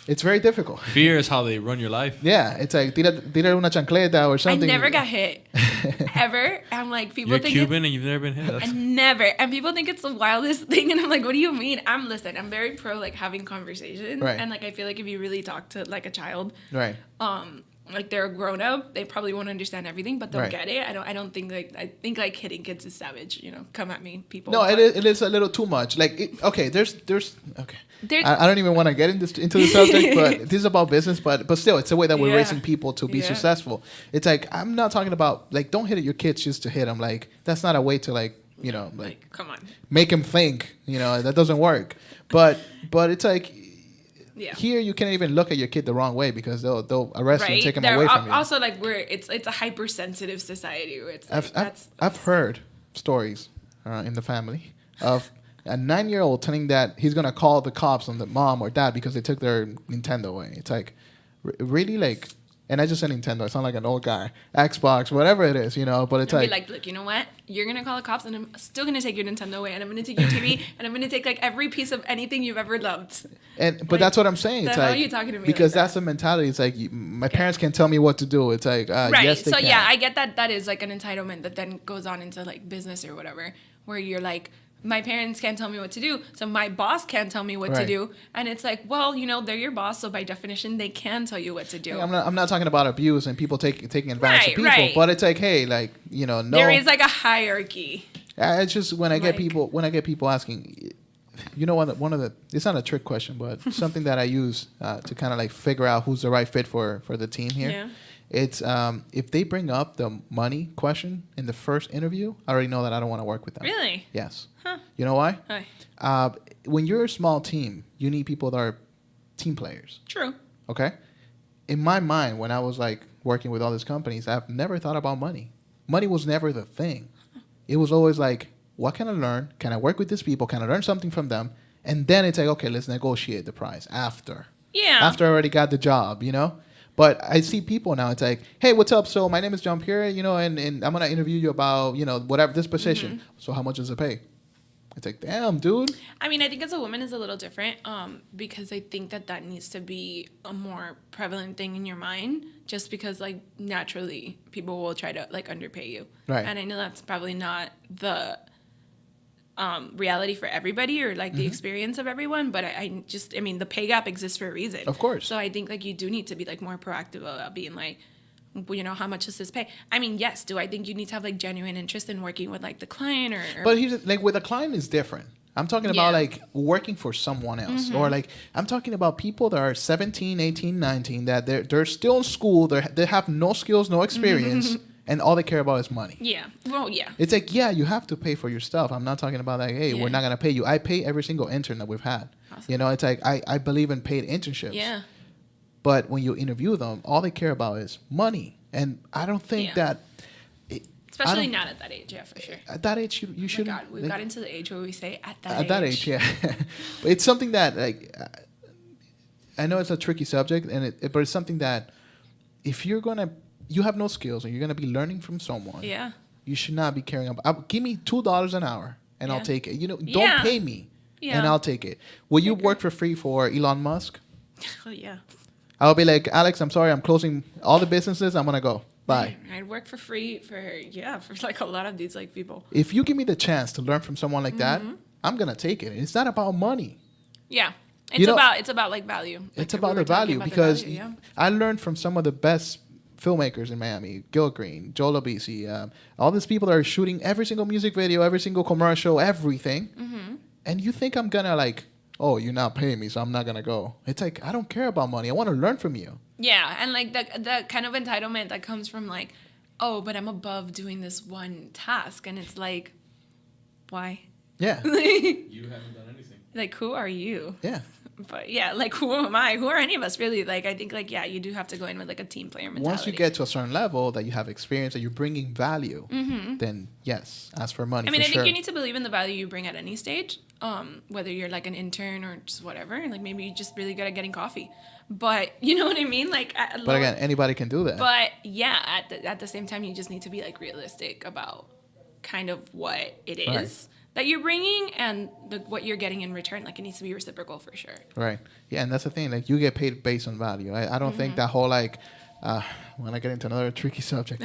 It's very difficult. Fear is how they run your life. Yeah, it's like tira una chancleta or something. I never got hit ever. I'm like, people You're think Cuban and you've never been hit. I never. And people think it's the wildest thing, and I'm like, what do you mean? I'm very pro like having conversations, and like I feel like if you really talk to like a child, right, like they're a grown up, they probably won't understand everything, but they'll get it. I don't think I think like hitting kids is savage. You know, come at me, people. No, it is a little too much. Like, there's okay. I don't even want to get into the subject, but this is about business. But still, it's a way that we're raising people to be successful. It's like I'm not talking about like don't hit at your kids just to hit them. Like that's not a way to like come on, make them think. You know that doesn't work. But it's like. Yeah. Here you can't even look at your kid the wrong way because they'll arrest you and take them away from you. Also, like it's a hypersensitive society. Where it's like, I've heard stories in the family of a 9-year-old telling that he's gonna call the cops on the mom or dad because they took their Nintendo away. It's like really like. And I just said Nintendo. I sound like an old guy. Xbox, whatever it is, you know. But it's like, look, you know what? You're gonna call the cops, and I'm still gonna take your Nintendo away, and I'm gonna take your TV, and I'm gonna take like every piece of anything you've ever loved. But that's what I'm saying. It's like, how are you talking to me? Because that's the mentality. It's like my parents can't tell me what to do. It's like right. Yes, they so can. Yeah, I get that. That is like an entitlement that then goes on into like business or whatever, where you're like. My parents can't tell me what to do, so my boss can't tell me what to do. And it's like, well, you know, they're your boss, so by definition, they can tell you what to do. Yeah, I'm not talking about abuse and people taking advantage of people, but it's like, hey, like, you know, no. There is like a hierarchy. It's just when I get people asking, you know, one of the it's not a trick question, but something that I use to kind of like figure out who's the right fit for the team here. Yeah. It's if they bring up the money question in the first interview, I already know that I don't want to work with them. Really? Yes. Huh. You know why? Why? When you're a small team, you need people that are team players. True. Okay? In my mind, when I was like working with all these companies, I've never thought about money. Money was never the thing. It was always like, what can I learn? Can I work with these people? Can I learn something from them? And then it's like, okay, let's negotiate the price after. Yeah. After I already got the job, you know? But I see people now, it's like, hey, what's up? So my name is John Pierre, you know, and I'm going to interview you about, you know, whatever, this position. Mm-hmm. So how much does it pay? It's like, damn, dude. I mean, I think as a woman is a little different because I think that needs to be a more prevalent thing in your mind just because, like, naturally people will try to, like, underpay you. Right. And I know that's probably not the reality for everybody or, like, the experience of everyone, but I mean, the pay gap exists for a reason. Of course. So I think, like, you do need to be, like, more proactive about being, like, you know, how much does this pay? I mean, yes, do I think you need to have, like, genuine interest in working with, like, the client or... But here's, like, with a client is different. I'm talking about, like, working for someone else. Or, like, I'm talking about people that are 17, 18, 19, that they're still in school, they have no skills, no experience, and all they care about is money. Yeah. Well, yeah. It's like, yeah, you have to pay for your stuff. I'm not talking about, like, hey, we're not going to pay you. I pay every single intern that we've had. Awesome. You know, it's like, I believe in paid internships. Yeah. But when you interview them, all they care about is money. And I don't think that... Especially not at that age, yeah, for sure. At that age, you shouldn't... God, we've got into the age where we say at that age. At that age, yeah. But it's something that, like... I know it's a tricky subject, but it's something that if you're going to... You have no skills and you're going to be learning from someone. Yeah. You should not be caring about... Give me $2 an hour and I'll take it. You know, don't pay me and I'll take it. Will you work for free for Elon Musk? Oh, yeah. I'll be like, Alex, I'm sorry, I'm closing all the businesses. I'm going to go. Bye. I'd work for free for like a lot of these like people. If you give me the chance to learn from someone like that, I'm gonna take it. It's not about money. Yeah. It's about like value. Like It's about the value because I learned from some of the best filmmakers in Miami, Gil Green, Joel Obisi, all these people that are shooting every single music video, every single commercial, everything. And you think I'm gonna like, oh, you're not paying me, so I'm not gonna go. It's like, I don't care about money. I want to learn from you. Yeah, and like the kind of entitlement that comes from like, oh, but I'm above doing this one task, and it's like, why? Yeah. You haven't done anything. Like, who are you? Yeah. But yeah, like, who am I? Who are any of us really? Like, I think like, yeah, you do have to go in with like a team player mentality. Once you get to a certain level that you have experience, that you're bringing value, then yes, ask for money. I mean, for I think sure. you need to believe in the value you bring at any stage, whether you're like an intern or just whatever. Like maybe you're just really good at getting coffee, but you know what I mean. Like, But again, anybody can do that. But yeah, at the same time, you just need to be like realistic about kind of what it is that you're bringing and what you're getting in return. Like it needs to be reciprocal for sure. Right. Yeah, and that's the thing. Like you get paid based on value. I don't think that whole like when I get into another tricky subject,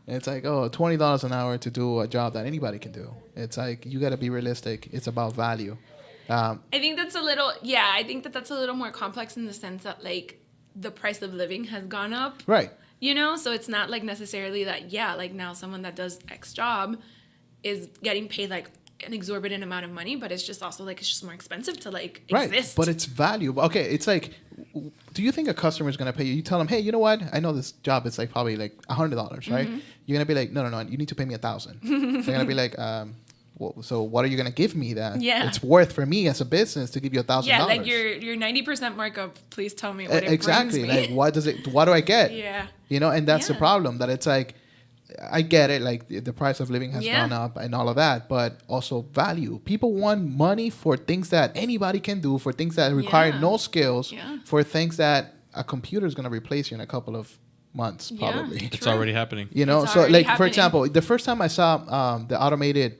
it's like, oh, $20 an hour to do a job that anybody can do. It's like you got to be realistic. It's about value. I think that's a little. Yeah, I think that's a little more complex in the sense that like the price of living has gone up. Right. You know, so it's not like necessarily that. Yeah, like now someone that does X job is getting paid like an exorbitant amount of money, but it's just also like it's just more expensive to like exist. But it's valuable. Okay, it's like, do you think a customer is gonna pay you? You tell them, hey, you know what? I know this job is like probably like $100, right? You're gonna be like, no, you need to pay me $1,000. They're gonna be like, well, so what are you gonna give me that it's worth for me as a business to give you $1,000? Yeah, like your 90% markup. Please tell me what it exactly. brings me. Like, what do I get? Yeah. You know, and that's the problem. That it's like, I get it, like the price of living has gone up and all of that, but also value. People want money for things that anybody can do, for things that require no skills, for things that a computer is going to replace you in a couple of months, probably. It's already happening. You know, so like, for example, the first time I saw the automated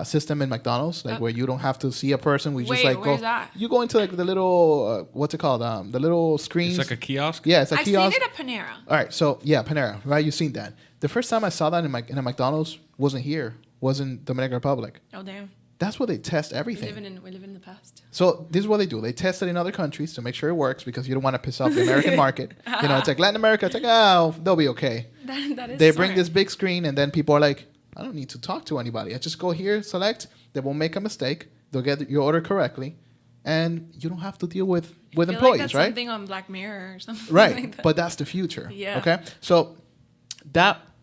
system in McDonald's, like where you don't have to see a person, we just like go. That? You go into like the little what's it called? The little screens. It's like a kiosk. Yeah, it's a kiosk. I've seen it at Panera. All right, so yeah, Panera, right? You've seen that. The first time I saw that in a McDonald's wasn't here, wasn't Dominican Republic. Oh damn. That's where they test everything. We live in the past. So this is what they do. They test it in other countries to make sure it works because you don't want to piss off the American market. You know, it's like Latin America. It's like, oh, they'll be okay. That is they bring this big screen and then people are like, I don't need to talk to anybody. I just go here, select. They won't make a mistake. They'll get your order correctly. And you don't have to deal with employees, like that's right? Something on Black Mirror or something. Right. Like that. But that's the future. Yeah. Okay. So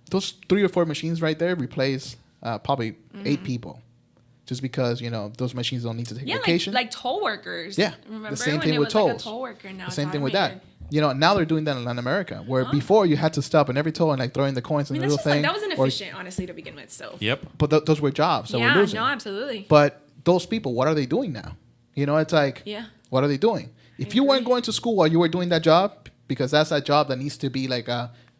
those 3 or 4 machines right there replace probably 8 people. Just because, you know, those machines don't need to take vacation. Like toll workers. Yeah. Remember the same when thing it with was tolls. like a toll worker? Now the it's same thing with automated. that. You know, now they're doing that in Latin America, where before you had to stop in every toll and like throw in the coins and the little thing. That was inefficient, honestly, to begin with. So. Yep. But those were jobs that we're losing. No, absolutely. But those people, what are they doing now? You know, it's like, what are they doing? If you weren't going to school while you were doing that job, because that's that job that needs to be like,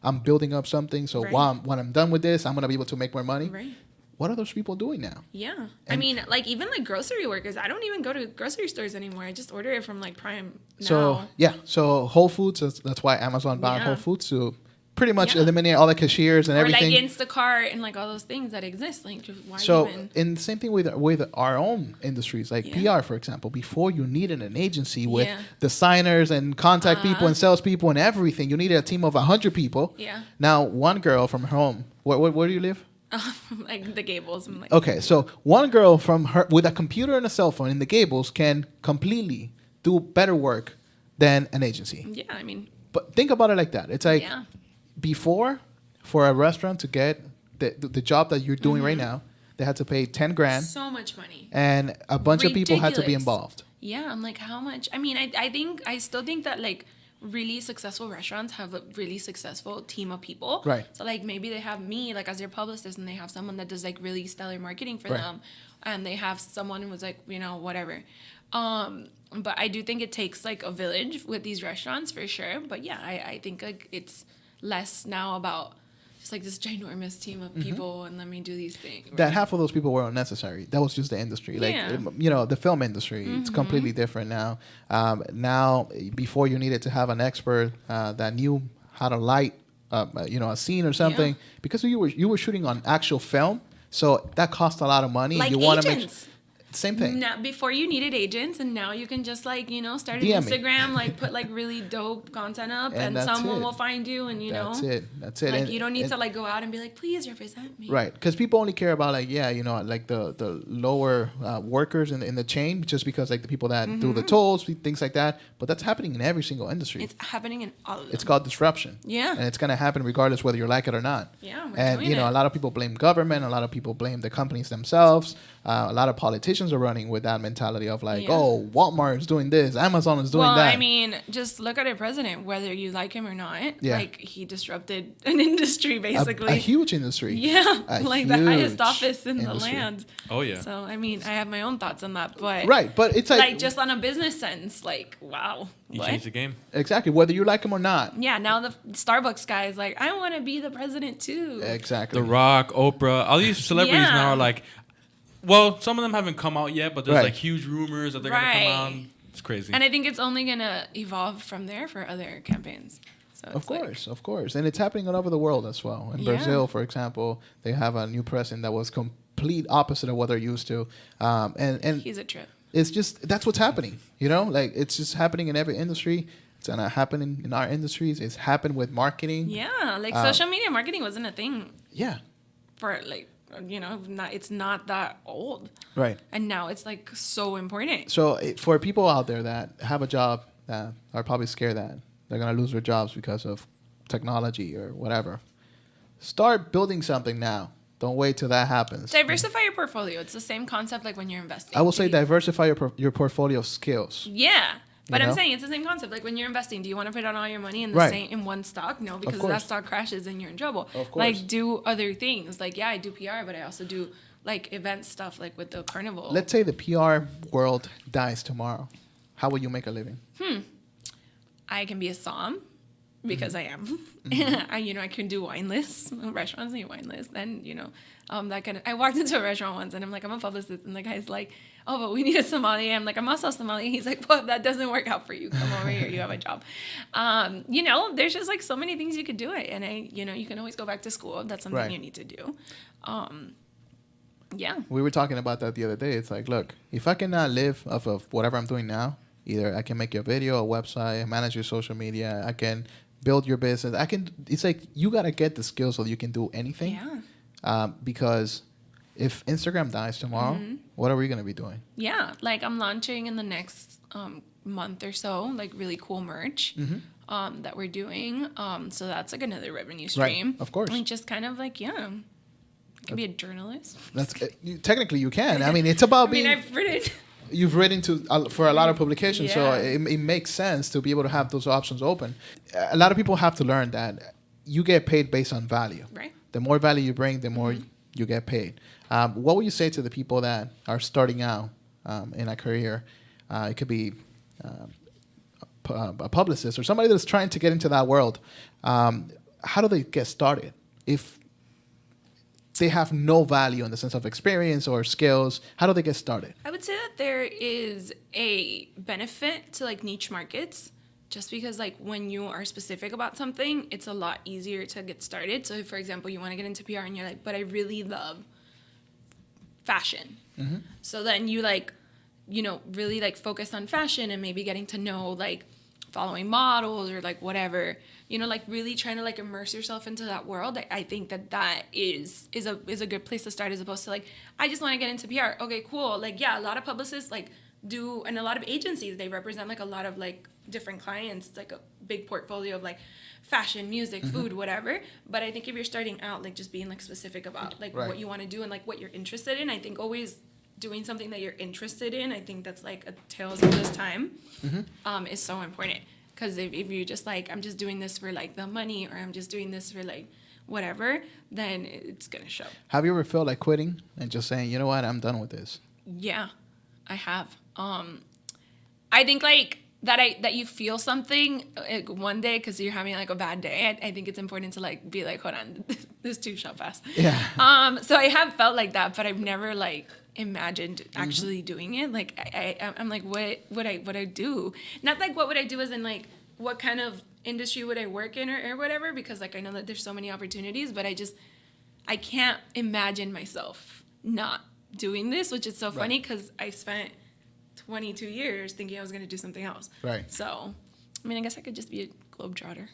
I'm building up something. So when I'm done with this, I'm going to be able to make more money. Right. What are those people doing now? Yeah. I mean, like, even, like, grocery workers. I don't even go to grocery stores anymore. I just order it from, like, Prime now. So, So, Whole Foods, that's why Amazon bought Whole Foods to pretty much eliminate all the cashiers and everything. Or, like, Instacart and, like, all those things that exist. Like, just why and the same thing with our own industries, like PR, for example. Before, you needed an agency with designers and contact people and salespeople and everything. You needed a team of 100 people. Yeah. Now, one girl from home. Where do you live? Like the Gables. I'm like, okay, so one girl from her with a computer and a cell phone in the Gables can completely do better work than an agency. Yeah, I mean. But think about it like that. It's like before, for a restaurant to get the job that you're doing right now, they had to pay $10,000. So much money. And a bunch of people had to be involved. Yeah, I'm like, how much? I mean, I still think that like really successful restaurants have a really successful team of people. Right. So like maybe they have me like as their publicist and they have someone that does like really stellar marketing for them, and they have someone who's like, you know, whatever. But I do think it takes like a village with these restaurants for sure. But yeah, I think like it's less now about just like this ginormous team of people and let me do these things. That half of those people were unnecessary. That was just the industry. Like, you know, the film industry, it's completely different now. Now, before you needed to have an expert that knew how to light a scene or something, because you were shooting on actual film, so that cost a lot of money. Like you want to agents. Same thing. Now, before you needed agents, and now you can just start an DM me. Instagram, put really dope content up, and someone will find you, and That's it. Like, you don't need to go out and be like, please represent me. Right, because people only care about the lower workers in the chain, just because the people that do the tolls, things like that. But that's happening in every single industry. It's happening in all of them. It's called disruption. Yeah. And it's gonna happen regardless whether you like it or not. Yeah, and a lot of people blame government, a lot of people blame the companies themselves. A lot of politicians are running with that mentality of oh, Walmart is doing this, Amazon is doing that. Well, I mean, just look at our president, whether you like him or not. Yeah. He disrupted an industry, basically. A huge industry. Yeah, the highest office in the land. Oh, yeah. So, I mean, I have my own thoughts on that, but... Right, but it's just on a business sense, wow. You changed the game. Exactly, whether you like him or not. Yeah, now the Starbucks guy is I want to be the president, too. Exactly. The Rock, Oprah, all these celebrities now are well, some of them haven't come out yet, but there's huge rumors that they're going to come out. It's crazy. And I think it's only going to evolve from there for other campaigns. So of course. And it's happening all over the world as well. In Brazil, for example, they have a new president that was complete opposite of what they're used to. And he's a trip. It's just, that's what's happening. It's just happening in every industry. It's going to happen in our industries. It's happened with marketing. Yeah, social media marketing wasn't a thing. Yeah. For it's not that old. Right. And now it's so important. So for people out there that have a job that are probably scared that they're going to lose their jobs because of technology or whatever, start building something now. Don't wait till that happens. Diversify your portfolio. It's the same concept when you're investing. I will say diversify your portfolio of skills. Yeah. But I'm saying it's the same concept. When you're investing, do you want to put all your money in in one stock? No, because if that stock crashes, then you're in trouble. Of course. Do other things. I do PR, but I also do event stuff with the carnival. Let's say the PR world dies tomorrow. How will you make a living? I can be a som, because I am. I can do wine lists. Restaurants need wine lists. And, that kind of... I walked into a restaurant once, and I'm I'm a publicist. And the guy's like, oh, but we need a sommelier. I'm I'm also a sommelier. He's like, well, that doesn't work out for you. Come over here. You have a job. There's just so many things you could do it. And you can always go back to school if that's something you need to do. Yeah. We were talking about that the other day. It's look, if I cannot live off of whatever I'm doing now, either I can make you a video, a website, manage your social media, I can build your business. It's you got to get the skills so you can do anything. Yeah. Because if Instagram dies tomorrow, what are we going to be doing? Yeah. I'm launching in the next month or so, really cool merch that we're doing. So that's another revenue stream. Right. Of course. Just kind of you could be a journalist. Technically you can. I mean, it's about being... I've written... You've written for a lot of publications, so it makes sense to be able to have those options open. A lot of people have to learn that you get paid based on value. Right. The more value you bring, the more you get paid. What would you say to the people that are starting out in a career? It could be a publicist or somebody that's trying to get into that world. How do they get started? If they have no value in the sense of experience or skills, how do they get started? I would say that there is a benefit to niche markets, just because when you are specific about something, it's a lot easier to get started. So if, for example, you want to get into PR and you're but I really love fashion. So then you really focus on fashion and maybe getting to know following models or whatever, really trying to immerse yourself into that world. I think that is a good place to start, as opposed to I just want to get into PR. Okay, cool. A lot of publicists do, and a lot of agencies, they represent a lot of different clients. It's a big portfolio of fashion, music, food, whatever. But I think if you're starting out, just being specific about what you want to do and what you're interested in, I think always doing something that you're interested in, I think that's a tales of this time, is so important. Because if you're just I'm just doing this for the money, or I'm just doing this for whatever, then it's gonna show. Have you ever felt like quitting and just saying, you know what, I'm done with this? Yeah, I have. I think that you feel something one day because you're having a bad day. I think it's important to be hold on, this too shall pass. Yeah. So I have felt like that, but I've never imagined actually doing it. I'm what would I do? Not what would I do as in what kind of industry would I work in or whatever, because like I know that there's so many opportunities, but I can't imagine myself not doing this, which is so funny because I spent 22 years thinking I was going to do something else. Right. So, I mean, I guess I could just be a globetrotter.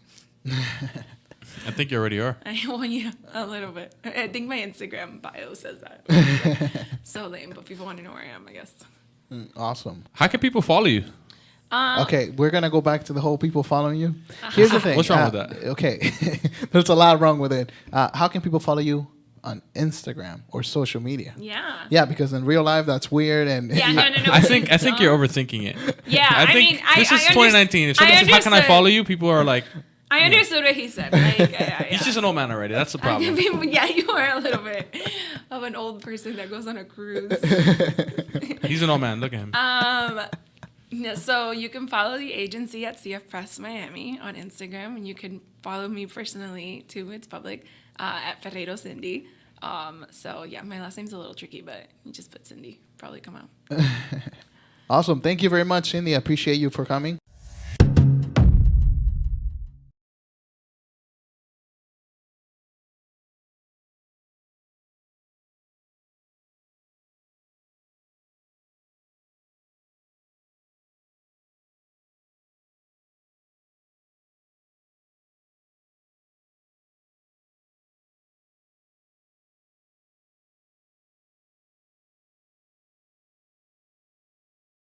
I think you already are. Well, yeah, a little bit. I think my Instagram bio says that. So lame, but people want to know where I am, I guess. Awesome. How can people follow you? Okay, we're going to go back to the whole people following you. Here's the thing. What's wrong with that? Okay, there's a lot wrong with it. How can people follow you on Instagram or social media? Yeah. Yeah, because in real life, that's weird. And Yeah, no. I think you're overthinking it. Yeah, I think this is 2019. If someone says, "How can I follow you?" People are like, I understood what he said. Like, yeah. "He's just an old man already." That's the problem. Yeah, you are a little bit of an old person that goes on a cruise. He's an old man. Look at him. No, so you can follow the agency at CF Press Miami on Instagram, and you can follow me personally too. It's public at Ferreiro Cindy. So yeah, my last name's a little tricky, but you just put Cindy, probably come out. Awesome. Thank you very much, Cindy. I appreciate you for coming.